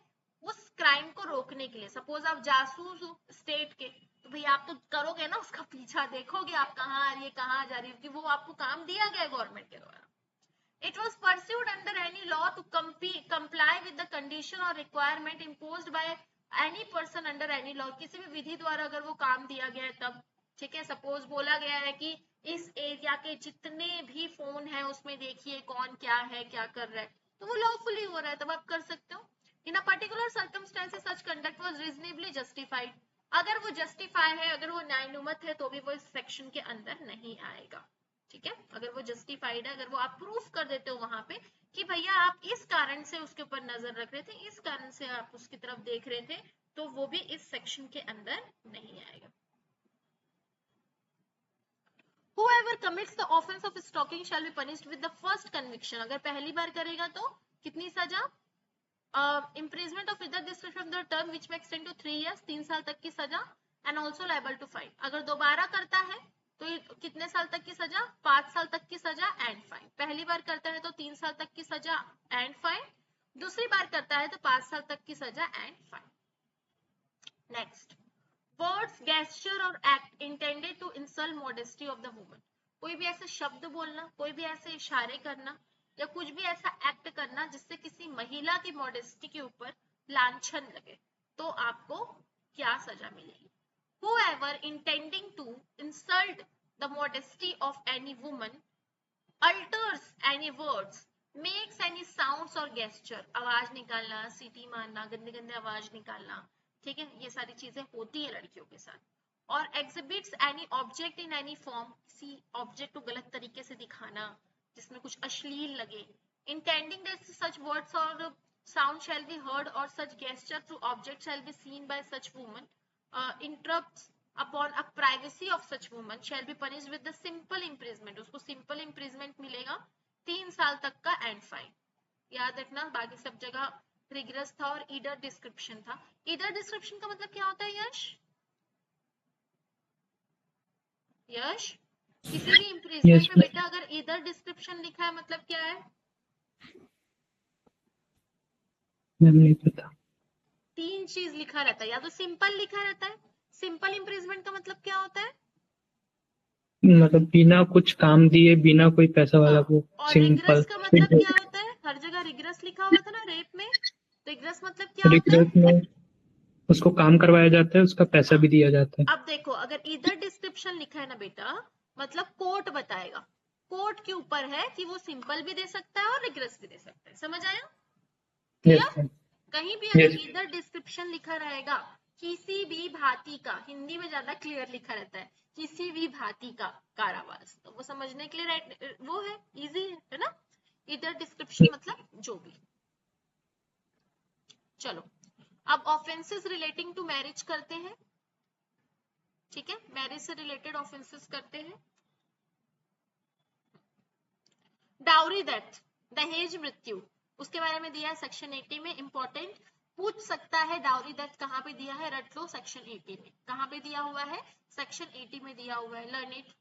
उस क्राइम को रोकने के लिए. सपोज आप जासूस हो स्टेट के, तो भाई आप तो करोगे ना उसका पीछा, देखोगे आप कहाँ आ रही है, कहाँ जा रही है, क्योंकि वो आपको काम दिया गया गवर्नमेंट के द्वारा. It was pursued under any law to comply with the condition or requirement imposed by any person under any law. किसी भी विधि द्वारा अगर वो काम दिया गया है तब. ठीक है, सपोज बोला गया है कि इस एरिया के जितने भी फोन है उसमें देखिए कौन क्या है, क्या कर रहा है, तो वो लॉफुली हो रहा है, तब आप कर सकते हो. In a particular circumstances such conduct was reasonably justified. अगर वो जस्टिफाई है, अगर वो न्यायोन्मुख है, तो भी वो इस सेक्शन के अंदर नहीं आएगा. ठीक है, अगर वो जस्टिफाइड है, अगर वो आप प्रूफ कर देते हो वहां पे कि भैया आप इस कारण से उसके ऊपर नजर रख रहे थे, इस कारण से आप उसकी तरफ देख रहे थे, तो वो भी इस सेक्शन के अंदर नहीं आएगा. Whoever commits the offense of stalking shall be punished with the first conviction. अगर पहली बार करेगा तो कितनी सजा? Imprisonment of with description the term which में एक्सटेंड टू 3 years, 3 साल तक की सजा, and also liable to fine. अगर दोबारा करता है तो ये कितने साल तक की सजा? 5 साल तक की सजा एंड फाइन। पहली बार करता है तो 3 साल तक की सजा एंड फाइन, दूसरी बार करता है तो 5 साल तक की सजा and fine. Next, words, gesture और act intended to insult modesty of the woman. कोई भी ऐसे शब्द बोलना, कोई भी ऐसे इशारे करना या कुछ भी ऐसा एक्ट करना जिससे किसी महिला की मॉडेस्टी के ऊपर लांछन लगे, तो आपको क्या सजा मिलेगी? Whoever intending to insult the modesty of any woman, alters any words, makes any sounds or gesture, आवाज निकालना, सीटी मारना, गंदे गंदे आवाज निकालना, ठीक है, ये सारी चीजें होती है लड़कियों के साथ। और exhibits any object in any form, किसी ऑब्जेक्ट को गलत तरीके से दिखाना जिसमें कुछ अश्लील लगे, intending that such words or sound shall be heard or such gesture through object shall be seen by such woman, interrupts upon a privacy of such woman shall be punished with the simple imprisonment। उसको simple imprisonment मिलेगा 3 साल तक का and fine. याद रखना, बाकी सब जगह रिग्रेस था और ईडर डिस्क्रिप्शन था। ईडर डिस्क्रिप्शन का मतलब क्या होता है यश? यश, किसी भी इम्प्रिजमेंट Yes, में बेटा अगर ईदर डिस्क्रिप्शन लिखा है मतलब क्या है? मैम नहीं पता। 3 चीज लिखा रहता है, या तो सिंपल लिखा रहता है। सिंपल इम्प्रिजमेंट का मतलब क्या होता है? मतलब बिना कुछ काम दिए, बिना कोई पैसा वाला, हाँ। वो और सिंपल। रिग्रेस का मतलब क्या होता है? हर जगह रिग्रेस लिखा हुआ था ना रेप में, रिग्रेस मतलब क्या होता है? रिग्रेस में उसको काम करवाया जाता है, उसका पैसा भी दिया जाता है। अब देखो, अगर इधर डिस्क्रिप्शन लिखा है ना बेटा, मतलब कोर्ट बताएगा, कोर्ट के ऊपर है कि वो सिंपल भी दे सकता है और रिग्रेस भी दे सकता है। समझ आया? Yes clear? कहीं भी अगर यस इधर डिस्क्रिप्शन लिखा रहेगा किसी भी भांति का, हिंदी में ज्यादा क्लियर लिखा रहता है, किसी भी भांति का कारावास, तो वो समझने के लिए राइट वो है, इजी है ना? इधर डिस्क्रिप्शन मतलब जो भी। चलो अब ऑफेंसेस रिलेटिंग टू मैरिज करते हैं, ठीक है, मैरिज से रिलेटेड ऑफेंसेस करते हैं। डाउरी डेथ, दहेज मृत्यु, उसके बारे में दिया है सेक्शन 80 में। इंपॉर्टेंट पूछ सकता है डाउरी डेथ कहाँ पे दिया है, रट लो सेक्शन 80 में। कहाँ पे दिया हुआ है? सेक्शन 80 में दिया हुआ है, लर्न इट।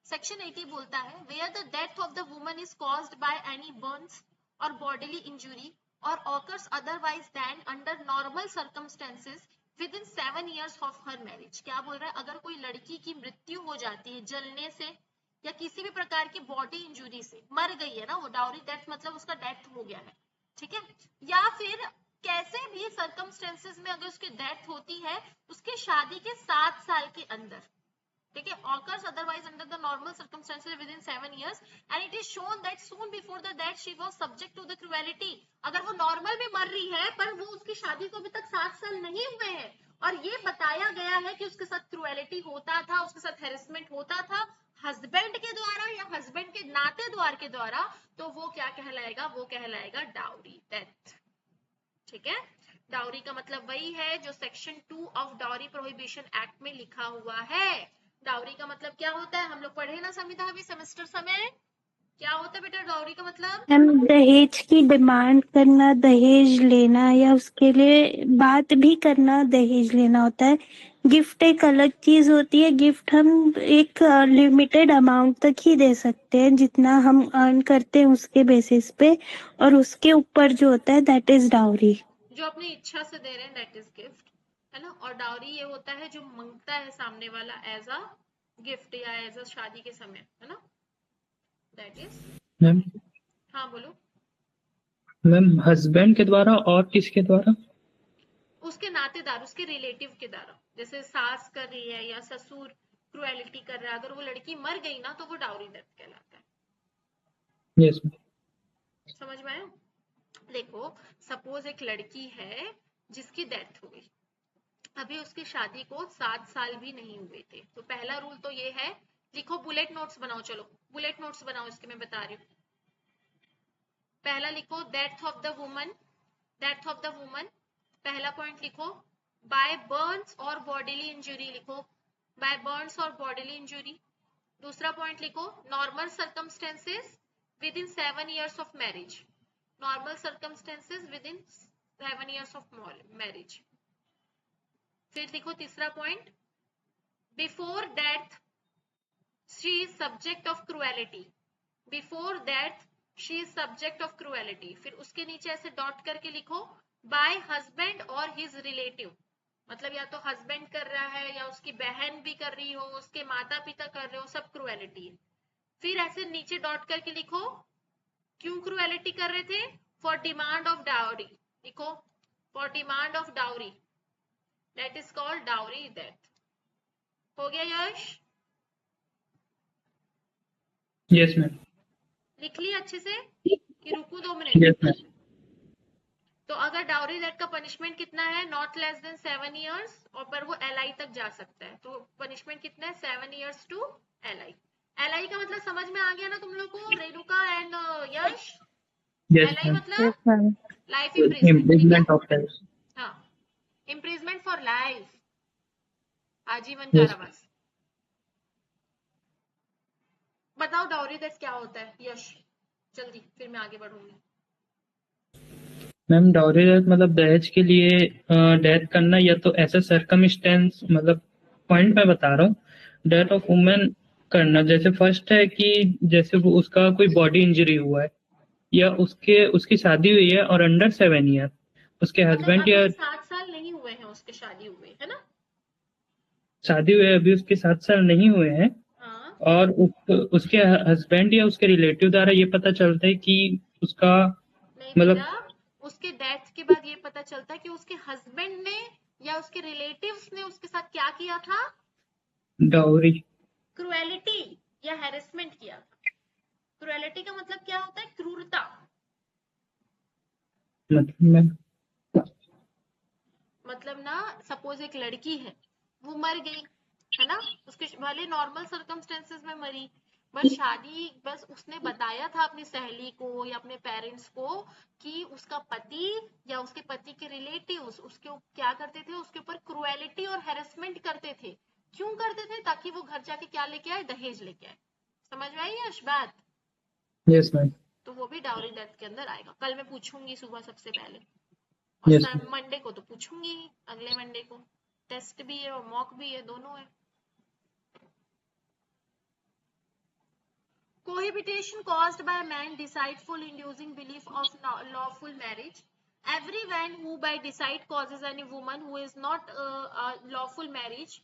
सेक्शन 80 बोलता है where the death of the woman is caused by any burns और बॉडीली इंजुरी और occurs otherwise than under normal circumstances within 7 years of her marriage. क्या बोल रहा है? अगर कोई लड़की की मृत्यु हो जाती है जलने से या किसी भी प्रकार की बॉडी इंजुरी से, मर गई है ना वो, डाउरी डेथ मतलब उसका डेथ हो गया है, ठीक है, या फिर कैसे भी सर्कमस्टेंसेस में अगर उसकी डेथ होती है उसके शादी के 7 साल के अंदर, ठीक है, occurs otherwise under the normal circumstances within 7 years and it is shown that soon before the death she was subject to the cruelty। अगर वो नॉर्मल में मर रही है पर वो उसकी शादी को अभी तक 7 साल नहीं हुए हैं और ये बताया गया है कि उसके साथ क्रुएलिटी होता था, उसके साथ हेरेसमेंट होता था हस्बैंड के द्वारा या हस्बैंड के नाते द्वार के द्वारा, तो वो क्या कहलाएगा? वो कहलाएगा डाउरी डेथ, ठीक है। डाउरी का मतलब वही है जो section 2 of dowry prohibition act में लिखा हुआ है। डाउरी का मतलब क्या होता है? हम लोग पढ़े ना समिता अभी सेमेस्टर समय, क्या होता है बेटा डाउरी का मतलब? हम दहेज की डिमांड करना, दहेज लेना या उसके लिए बात भी करना दहेज लेना होता है। गिफ्ट एक अलग चीज होती है। गिफ्ट हम एक लिमिटेड अमाउंट तक ही दे सकते हैं, जितना हम अर्न करते हैं उसके बेसिस पे, और उसके ऊपर जो होता है दैट इज डाउरी। जो अपनी इच्छा से दे रहे हैं दैट इज गिफ्ट, है ना। और डाउरी ये होता है जो मांगता है सामने वाला एज अ गिफ्ट या एज अ शादी के समय, है ना, दैट इज। मैम। हाँ बोलो। मैम हस्बैंड के द्वारा और किसके द्वारा? उसके नातेदार, उसके रिलेटिव के द्वारा, जैसे सास कर रही है या ससुर क्रुएलिटी कर रहा है, अगर वो लड़की मर गई ना तो वो डाउरी डेथ कहलाता है। यस समझ में आया? देखो सपोज एक लड़की है जिसकी डेथ हो गई, अभी उसकी शादी को 7 साल भी नहीं हुए थे, तो पहला रूल तो ये है, लिखो बुलेट नोट्स बनाओ, चलो बुलेट नोट्स बनाओ, इसके मैं बता रही हूँ। पहला लिखो death of the woman, death of the woman, पहला पॉइंट लिखो बाय बर्न्स और बॉडीली इंजुरी, लिखो बाय बर्न्स और बॉडीली इंजुरी। दूसरा पॉइंट लिखो normal circumstances within 7 years of marriage, normal circumstances within 7 years of marriage. फिर देखो तीसरा point, before death she is subject of cruelty, before death she is subject of cruelty. फिर उसके नीचे ऐसे dot करके लिखो बाय हस्बैंड और हिज रिलेटिव, मतलब या तो हस्बैंड कर रहा है या उसकी बहन भी कर रही हो, उसके माता पिता कर रहे हो, सब क्रुएलिटी है। फिर ऐसे नीचे डॉट करके लिखो क्यों क्रुएलिटी कर रहे थे, फॉर डिमांड ऑफ डाउरी, लिखो for demand of dowry, that is called dowry death. हो गया यश? Yes ma'am. लिख लिया अच्छे से कि रुको 2 मिनट? Yes ma'am. तो अगर डाउरी डेथ का पनिशमेंट कितना है, नॉट लेस देन 7 years, और पर वो LI तक जा सकता है, तो पनिशमेंट कितना है 7 years टू LI। LI का मतलब समझ में आ गया ना तुम लोग को, Renuka and Yash? Yes LI ma'am. मतलब Yes, ma'am. लाइफ इम्प्रिजमेंट, ठीक है? Imprisonment of life. हाँ, इम्प्रिजमेंट फॉर लाइफ, आजीवन यस। कारावास। बताओ डाउरी डेथ क्या होता है यश, जल्दी, फिर मैं आगे बढ़ूंगी। मैम डाउरी डेथ मतलब दहेज के लिए डेथ करना, या तो ऐसा सर्कमस्टेंस, मतलब पॉइंट मैं बता रहा हूँ, डेथ ऑफ वुमेन करना। जैसे फर्स्ट है कि जैसे वो उसका कोई बॉडी इंजरी हुआ है, या उसकी शादी हुई है और अंडर 7 ईयर, उसके मतलब हस्बैंड या अभी 7 साल नहीं हुए हैं उसके शादी हुए, है ना? शादी हुई है अभी उसके 7 साल नहीं हुए हैं, हाँ, और उसके हस्बैंड या उसके रिलेटिव द्वारा ये पता चलता है कि उसका नहीं मतलब बेटा, उसके डेथ के बाद ये पता चलता है कि उसके हस्बैंड ने या उसके रिलेटिव्स ने उसके साथ क्या किया था, डाउरी, क्रुएलिटी या हैरेसमेंट किया था। क्रुएलिटी का मतलब क्या होता है, क्रूरता। मतलब ना सपोज एक लड़की है, वो मर गई, है ना, उसके भले नॉर्मल सर्कमस्टेंसेस में मरी, बस शादी, बस उसने बताया था अपनी सहेली को या अपने पेरेंट्स को कि उसका पति या उसके पति के रिलेटिव्स उसके क्या करते थे, उसके ऊपर क्रुएलिटी और हैरेसमेंट करते थे। क्यों करते थे? ताकि वो घर जाके क्या लेके आए, दहेज लेके आए। समझ में आई यश बात? Yes ma'am. तो वो भी डाउरी डेथ के अंदर आएगा। कल मैं पूछूंगी सुबह सबसे पहले, और यस मंडे को तो पूछूंगी ही, अगले मंडे को टेस्ट भी है और मॉक भी है, दोनों है। Cohabitation caused by a man deceitful inducing belief of lawful marriage. Every man who by deceit causes any woman who is not lawful marriage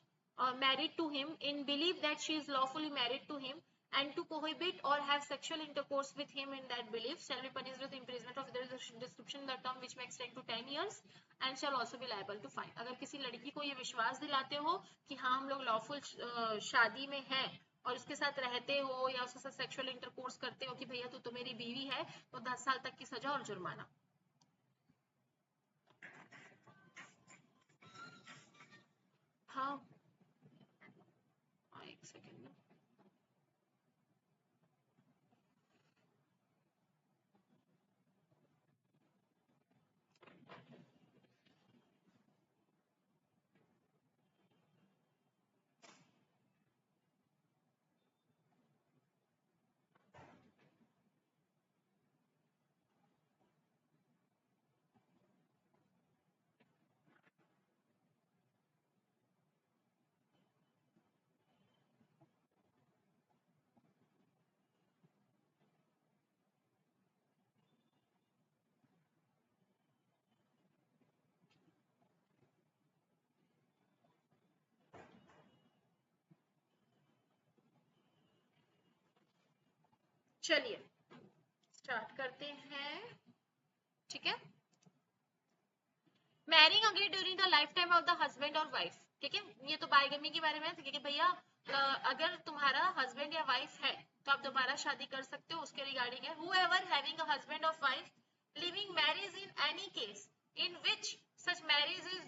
married to him in belief that she is lawfully married to him and to cohabit or have sexual intercourse with him in that belief shall be punished with imprisonment of the description the term which may extend to 10 years and shall also be liable to fine। अगर किसी लड़की को ये विश्वास दिलाते हो कि हाँ हम लोग लॉफुल शादी में हैं और उसके साथ रहते हो या उसके साथ सेक्सुअल इंटरकोर्स करते हो कि भैया तू तो मेरी बीवी है, तो 10 साल तक की सजा और जुर्माना। हाँ, एक सेकेंड। चलिए स्टार्ट करते हैं, ठीक है। Marrying again during the life time of the husband और वाइफ, ठीक है। ये तो बाइगमी के बारे में है कि भैया अगर तुम्हारा हस्बैंड या वाइफ है तो आप दोबारा शादी कर सकते हो, उसके रिगार्डिंग है। whoever having a husband or wife living marriage in any case in which such marriage is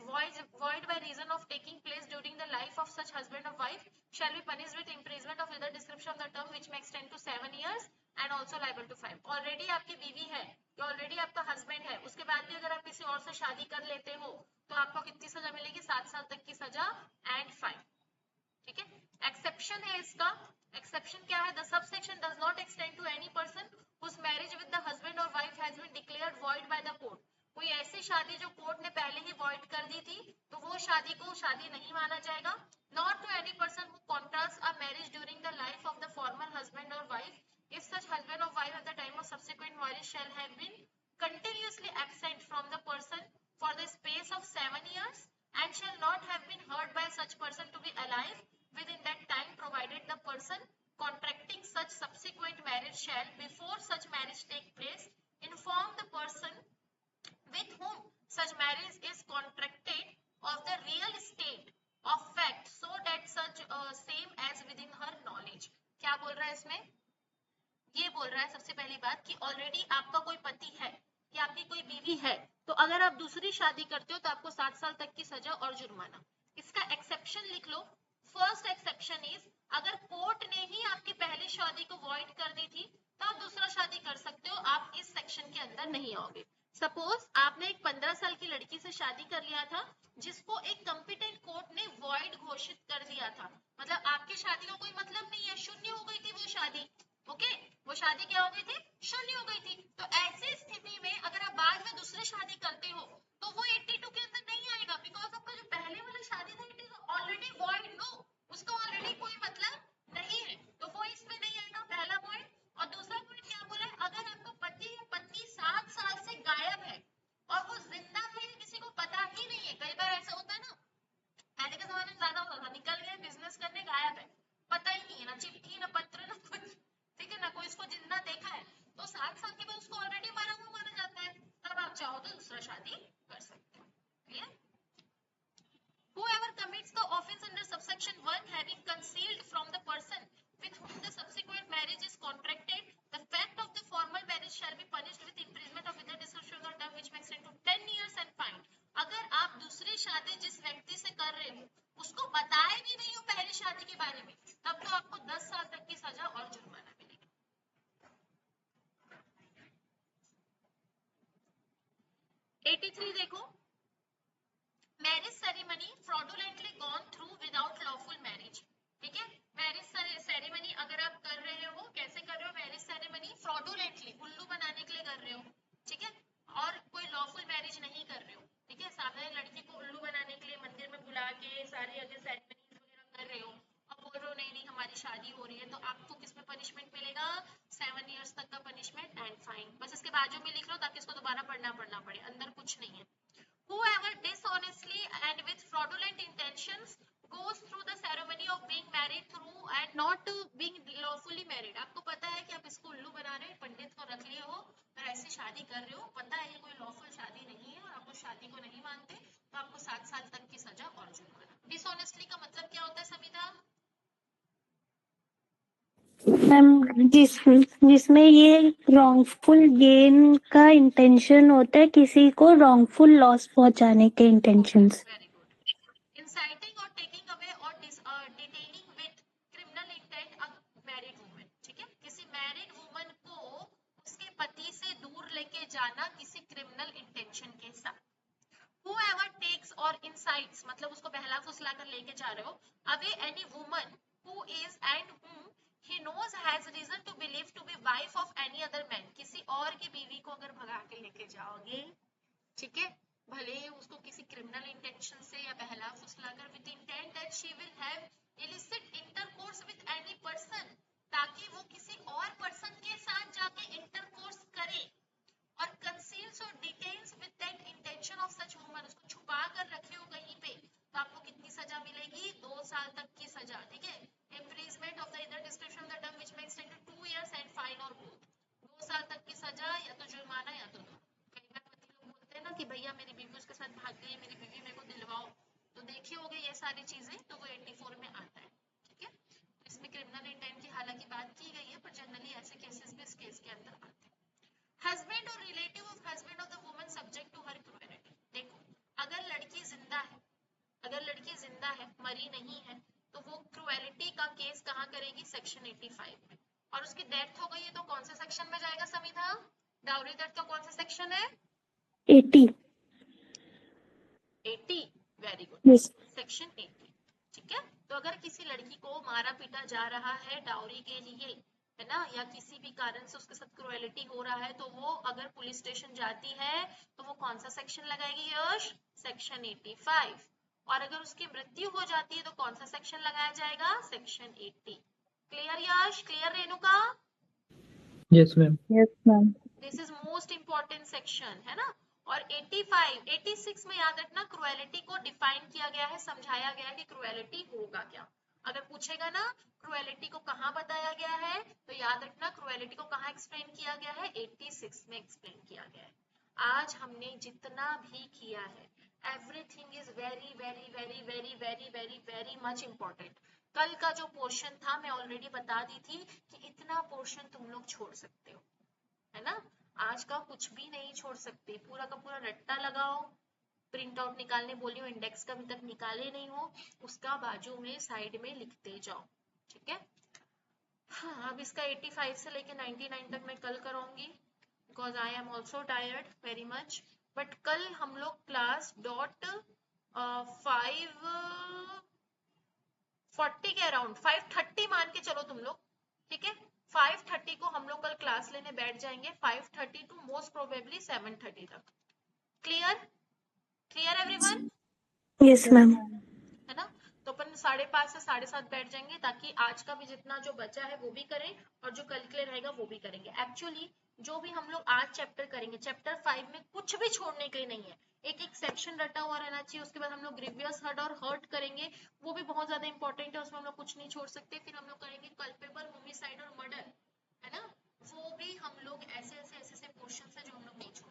void by reason of taking place during the life of such husband or wife shall be punished with imprisonment of either description of the term which may extend to 7 years and also liable to fine। Already आपकी बीवी है या already आपका husband है, उसके बाद भी अगर आप किसी और से शादी कर लेते हो तो आपको कितनी सजा मिलेगी, 7 साल तक की सजा एंड फाइन, ठीक है। एक्सेप्शन है इसका, एक्सेप्शन क्या है, the subsection does not extend to any person whose marriage with the husband or wife has been declared void by the court। कोई ऐसी शादी शादी को शादी नहीं माना जाएगा। Not to any person who contracts a marriage during the life of the former husband और वाइफ इफ सच हस्बैंड और wife at the time of subsequent marriage shall have been continuously absent from the person for the space of 7 years and shall not have been heard by such person to be alive within that time, provided the person contracting such subsequent marriage shall, before such marriage take place, inform the person with whom such marriage is contracted of the real state of fact so that such same as within her knowledge। क्या बोल रहा है इसमें? ये बोल रहा है सबसे पहली बात कि ऑलरेडी आपका कोई पति है या आपकी कोई बीवी है, तो अगर आप दूसरी शादी करते हो तो आपको 7 साल तक की सजा और जुर्माना। इसका एक्सेप्शन लिख लो। फर्स्ट एक्सेप्शन इज अगर कोर्ट ने ही आपकी पहली शादी को वॉइड कर दी थी तो आप दूसरा शादी कर सकते हो, आप इस सेक्शन के अंदर नहीं आओगे। सपोज आपने एक 15 साल की लड़की से शादी कर लिया था जिसको एक कॉम्पिटेंट कोर्ट ने वॉइड घोषित कर दिया था, मतलब आपकी शादी का कोई मतलब नहीं है, शून्य हो गई थी वो शादी। ओके, वो शादी क्या हो गई थी? शून्य हो गई थी। तो ऐसी स्थिति में अगर आप बाद में दूसरी शादी करते हो तो वो 82 के अंदर नहीं आएगा, बिकॉज आपका जो पहले वाला शादी था it is already void. No, उसका ऑलरेडी कोई मतलब नहीं है, तो वो इसमें नहीं आएगा, पहला पॉइंट। और दूसरा पॉइंट क्या बोला है? अगर आपको पति या पत्नी 7 साल से गायब है और वो जिंदा है, किसी को पता ही नहीं है। कई बार ऐसा होता है ना, पहले के जमाने में ज्यादा होता था, निकल गए बिजनेस करने, गायब है, पता ही नहीं है, ना चिट्ठी ना पत्र ना कुछ, ठीक है ना, कोई इसको जिंदा देखा है, तो 7 साल के बाद उसको ऑलरेडी मारा हुआ माना जाता है, तब आप चाहो तो दूसरा शादी कर सकते हो। Clear? Whoever commits the offence under subsection 1 having concealed from the person with whom the subsequent marriage is contracted the fact of the formal marriage shall be punished with imprisonment of without discretion or term which may extend to 10 years and fine। अगर आप दूसरी शादी जिस व्यक्ति से कर रहे हो उसको बताए भी नहीं हो पहली शादी के बारे में, तब तो आपको 10 साल तक की सजा और जुर्माना मिलेगा। 83 देखो, marriage ceremony fraudulently gone through without lawful marriage. ठीक है, मैरिज सेरेमनी अगर आप कर रहे हो, कैसे कर रहे हो? मैरिज सेरेमनी फ्रॉडुलेंटली, उल्लू बनाने के लिए कर रहे हो, ठीक है, और कोई लॉफुल मैरिज नहीं कर रहे हो, ठीक है, सामने लड़की को उल्लू बनाने के लिए मंदिर में बुला के सारी अगर सेरेमनी वगैरह कर रहे हो, अब बोल रहे हो नहीं नहीं हमारी शादी हो रही है, तो आपको किसमें पनिशमेंट मिलेगा? 7 इयर्स तक का पनिशमेंट एंड फाइन। बस इसके बाजू में लिख लो ताकि इसको दोबारा पढ़ना पड़े, अंदर कुछ नहीं है। Whoever dishonestly and with fraudulent intentions goes through the ceremony of being married through and not being lawfully married। आपको पता है कि आप इसको उल्लू बना रहे हो, पंडित को रख लिए हो और ऐसी शादी कर रहे हो, पता है ये कोई लॉफुल शादी नहीं है और आप उस शादी को नहीं मानते, तो आपको 7 साल तक की सजा और जुर्माना। डिसऑनेस्टली का मतलब क्या होता है समिता? मैम जिसमें ये रॉन्गफुल गेन का इंटेंशन होता है, किसी को रॉन्गफुल लॉस पहुंचाने के इंटेंशन से। Very good. इंसाइटिंग और टेकिंग अवे और detaining with criminal intent a married woman. ठीक है, किसी मैरिड वुमन को उसके पति से दूर लेके जाना किसी क्रिमिनल इंटेंशन के साथ। Whoever takes or incites मतलब उसको बहला फुसला कर लेके जा रहे हो, away any woman who is and whom he knows has reason to believe to be wife of any other man। किसी और की बीवी को अगर भगा के लेके जाओगे, ठीक है, भले ही उसको किसी क्रिमिनल इंटेंशन से या बहला फुसला कर, with intent that she will have illicit intercourse with any person, ताकि वो किसी और पर्सन के साथ जाके इंटरकोर्स करे, और conceals or detains with that intention of such woman, उसको छुपा कर रखे हो कहीं पे, तो आपको कितनी सजा मिलेगी? 2 साल तक की सजा। ठीक है, imprisonment of the either description of the term which may extend to 2 years and fine or both। 2 साल तक की सजा या तो जुर्माना या तो दो। कई बार पति लोग बोलते हैं ना कि भैया मेरी बीवी उसके साथ भाग गई, मेरी बीवी मेरे को दिलवाओ, तो देखी होगी ये सारी चीजें, तो वो 84 में आता है। ठीक है, तो इसमें क्रिमिनल इंटेंट की हालांकि बात की गई है, पर जनरली ऐसे केसेस भी इस केस के अंदर आते हैं। हस्बैंड और relative of husband of the woman subject to her cruelty. देखो, अगर लड़की जिंदा है, मरी नहीं है, तो वो क्रूएलिटी का केस कहाँ करेगी? सेक्शन 85 में। और उसकी डेथ हो गई है तो कौन से सेक्शन में जाएगा समिधा? डाउरी डेथ का कौन सा सेक्शन है? 80। Very good, yes. सेक्शन 80। ठीक है, तो अगर किसी लड़की को मारा पीटा जा रहा है डाउरी के लिए, है ना, या किसी भी कारण से उसके साथ क्रूएलिटी हो रहा है, तो वो अगर पुलिस स्टेशन जाती है तो वो कौन सा सेक्शन लगाएगी? यश, सेक्शन 85। और अगर उसकी मृत्यु हो जाती है तो कौन सा सेक्शन लगाया जाएगा? Section 80। Clear Yash? Clear Renuka? Yes ma'am. Yes, ma'am. This is most important section, है ना। और 85, 86 में याद रखना क्रुएलिटी को डिफाइन किया गया है, समझाया गया है कि क्रुएलिटी होगा क्या। अगर पूछेगा ना क्रुएलिटी को कहाँ बताया गया है, तो याद रखना क्रुएलिटी को कहाँ एक्सप्लेन किया गया है? 86 में एक्सप्लेन किया गया है। आज हमने जितना भी किया है, everything is very very very very very very very much important. कल का जो पोर्शन था मैं ऑलरेडी बता दी थी कि इतना पोर्शन तुम लोग छोड़ सकते हो, है ना। आज का कुछ भी नहीं छोड़ सकते, पूरा का पूरा रट्टा लगाओ। प्रिंट आउट निकालने बोली हूँ, इंडेक्स का अभी तक निकाले नहीं हो, उसका बाजू में साइड में लिखते जाओ, ठीक है। हाँ, अब इसका 85 से लेके 99 तक मैं कल कराऊंगी, because I am also tired very much. But कल हम लोग क्लास डॉट 5:40 के अराउंड, 5:30 मान के चलो तुम लोग, ठीक है। 5:30 को हम लोग कल क्लास लेने बैठ जाएंगे, 5:30 टू मोस्ट प्रोबेबली 7:30 तक। Clear? Clear everyone? Yes ma'am. है ना। तो अपन 5:30 से 7:30 बैठ जाएंगे, ताकि आज का भी जितना जो बचा है वो भी करें और जो कल के लिए रहेगा वो भी करेंगे। एक्चुअली जो भी हम लोग आज चैप्टर करेंगे, चैप्टर 5 में कुछ भी छोड़ने के लिए नहीं है, एक एक सेक्शन रटा हुआ रहना चाहिए। उसके बाद हम लोग ग्रीवियस हर्ट और हर्ट करेंगे, वो भी बहुत ज्यादा इंपॉर्टेंट है, उसमें हम लोग कुछ नहीं छोड़ सकते। फिर हम लोग करेंगे कल्पेबल, होमिसाइड और मर्डर, है ना। वो भी हम लोग ऐसे ऐसे पोर्शन है जो हम लोग नहीं छोड़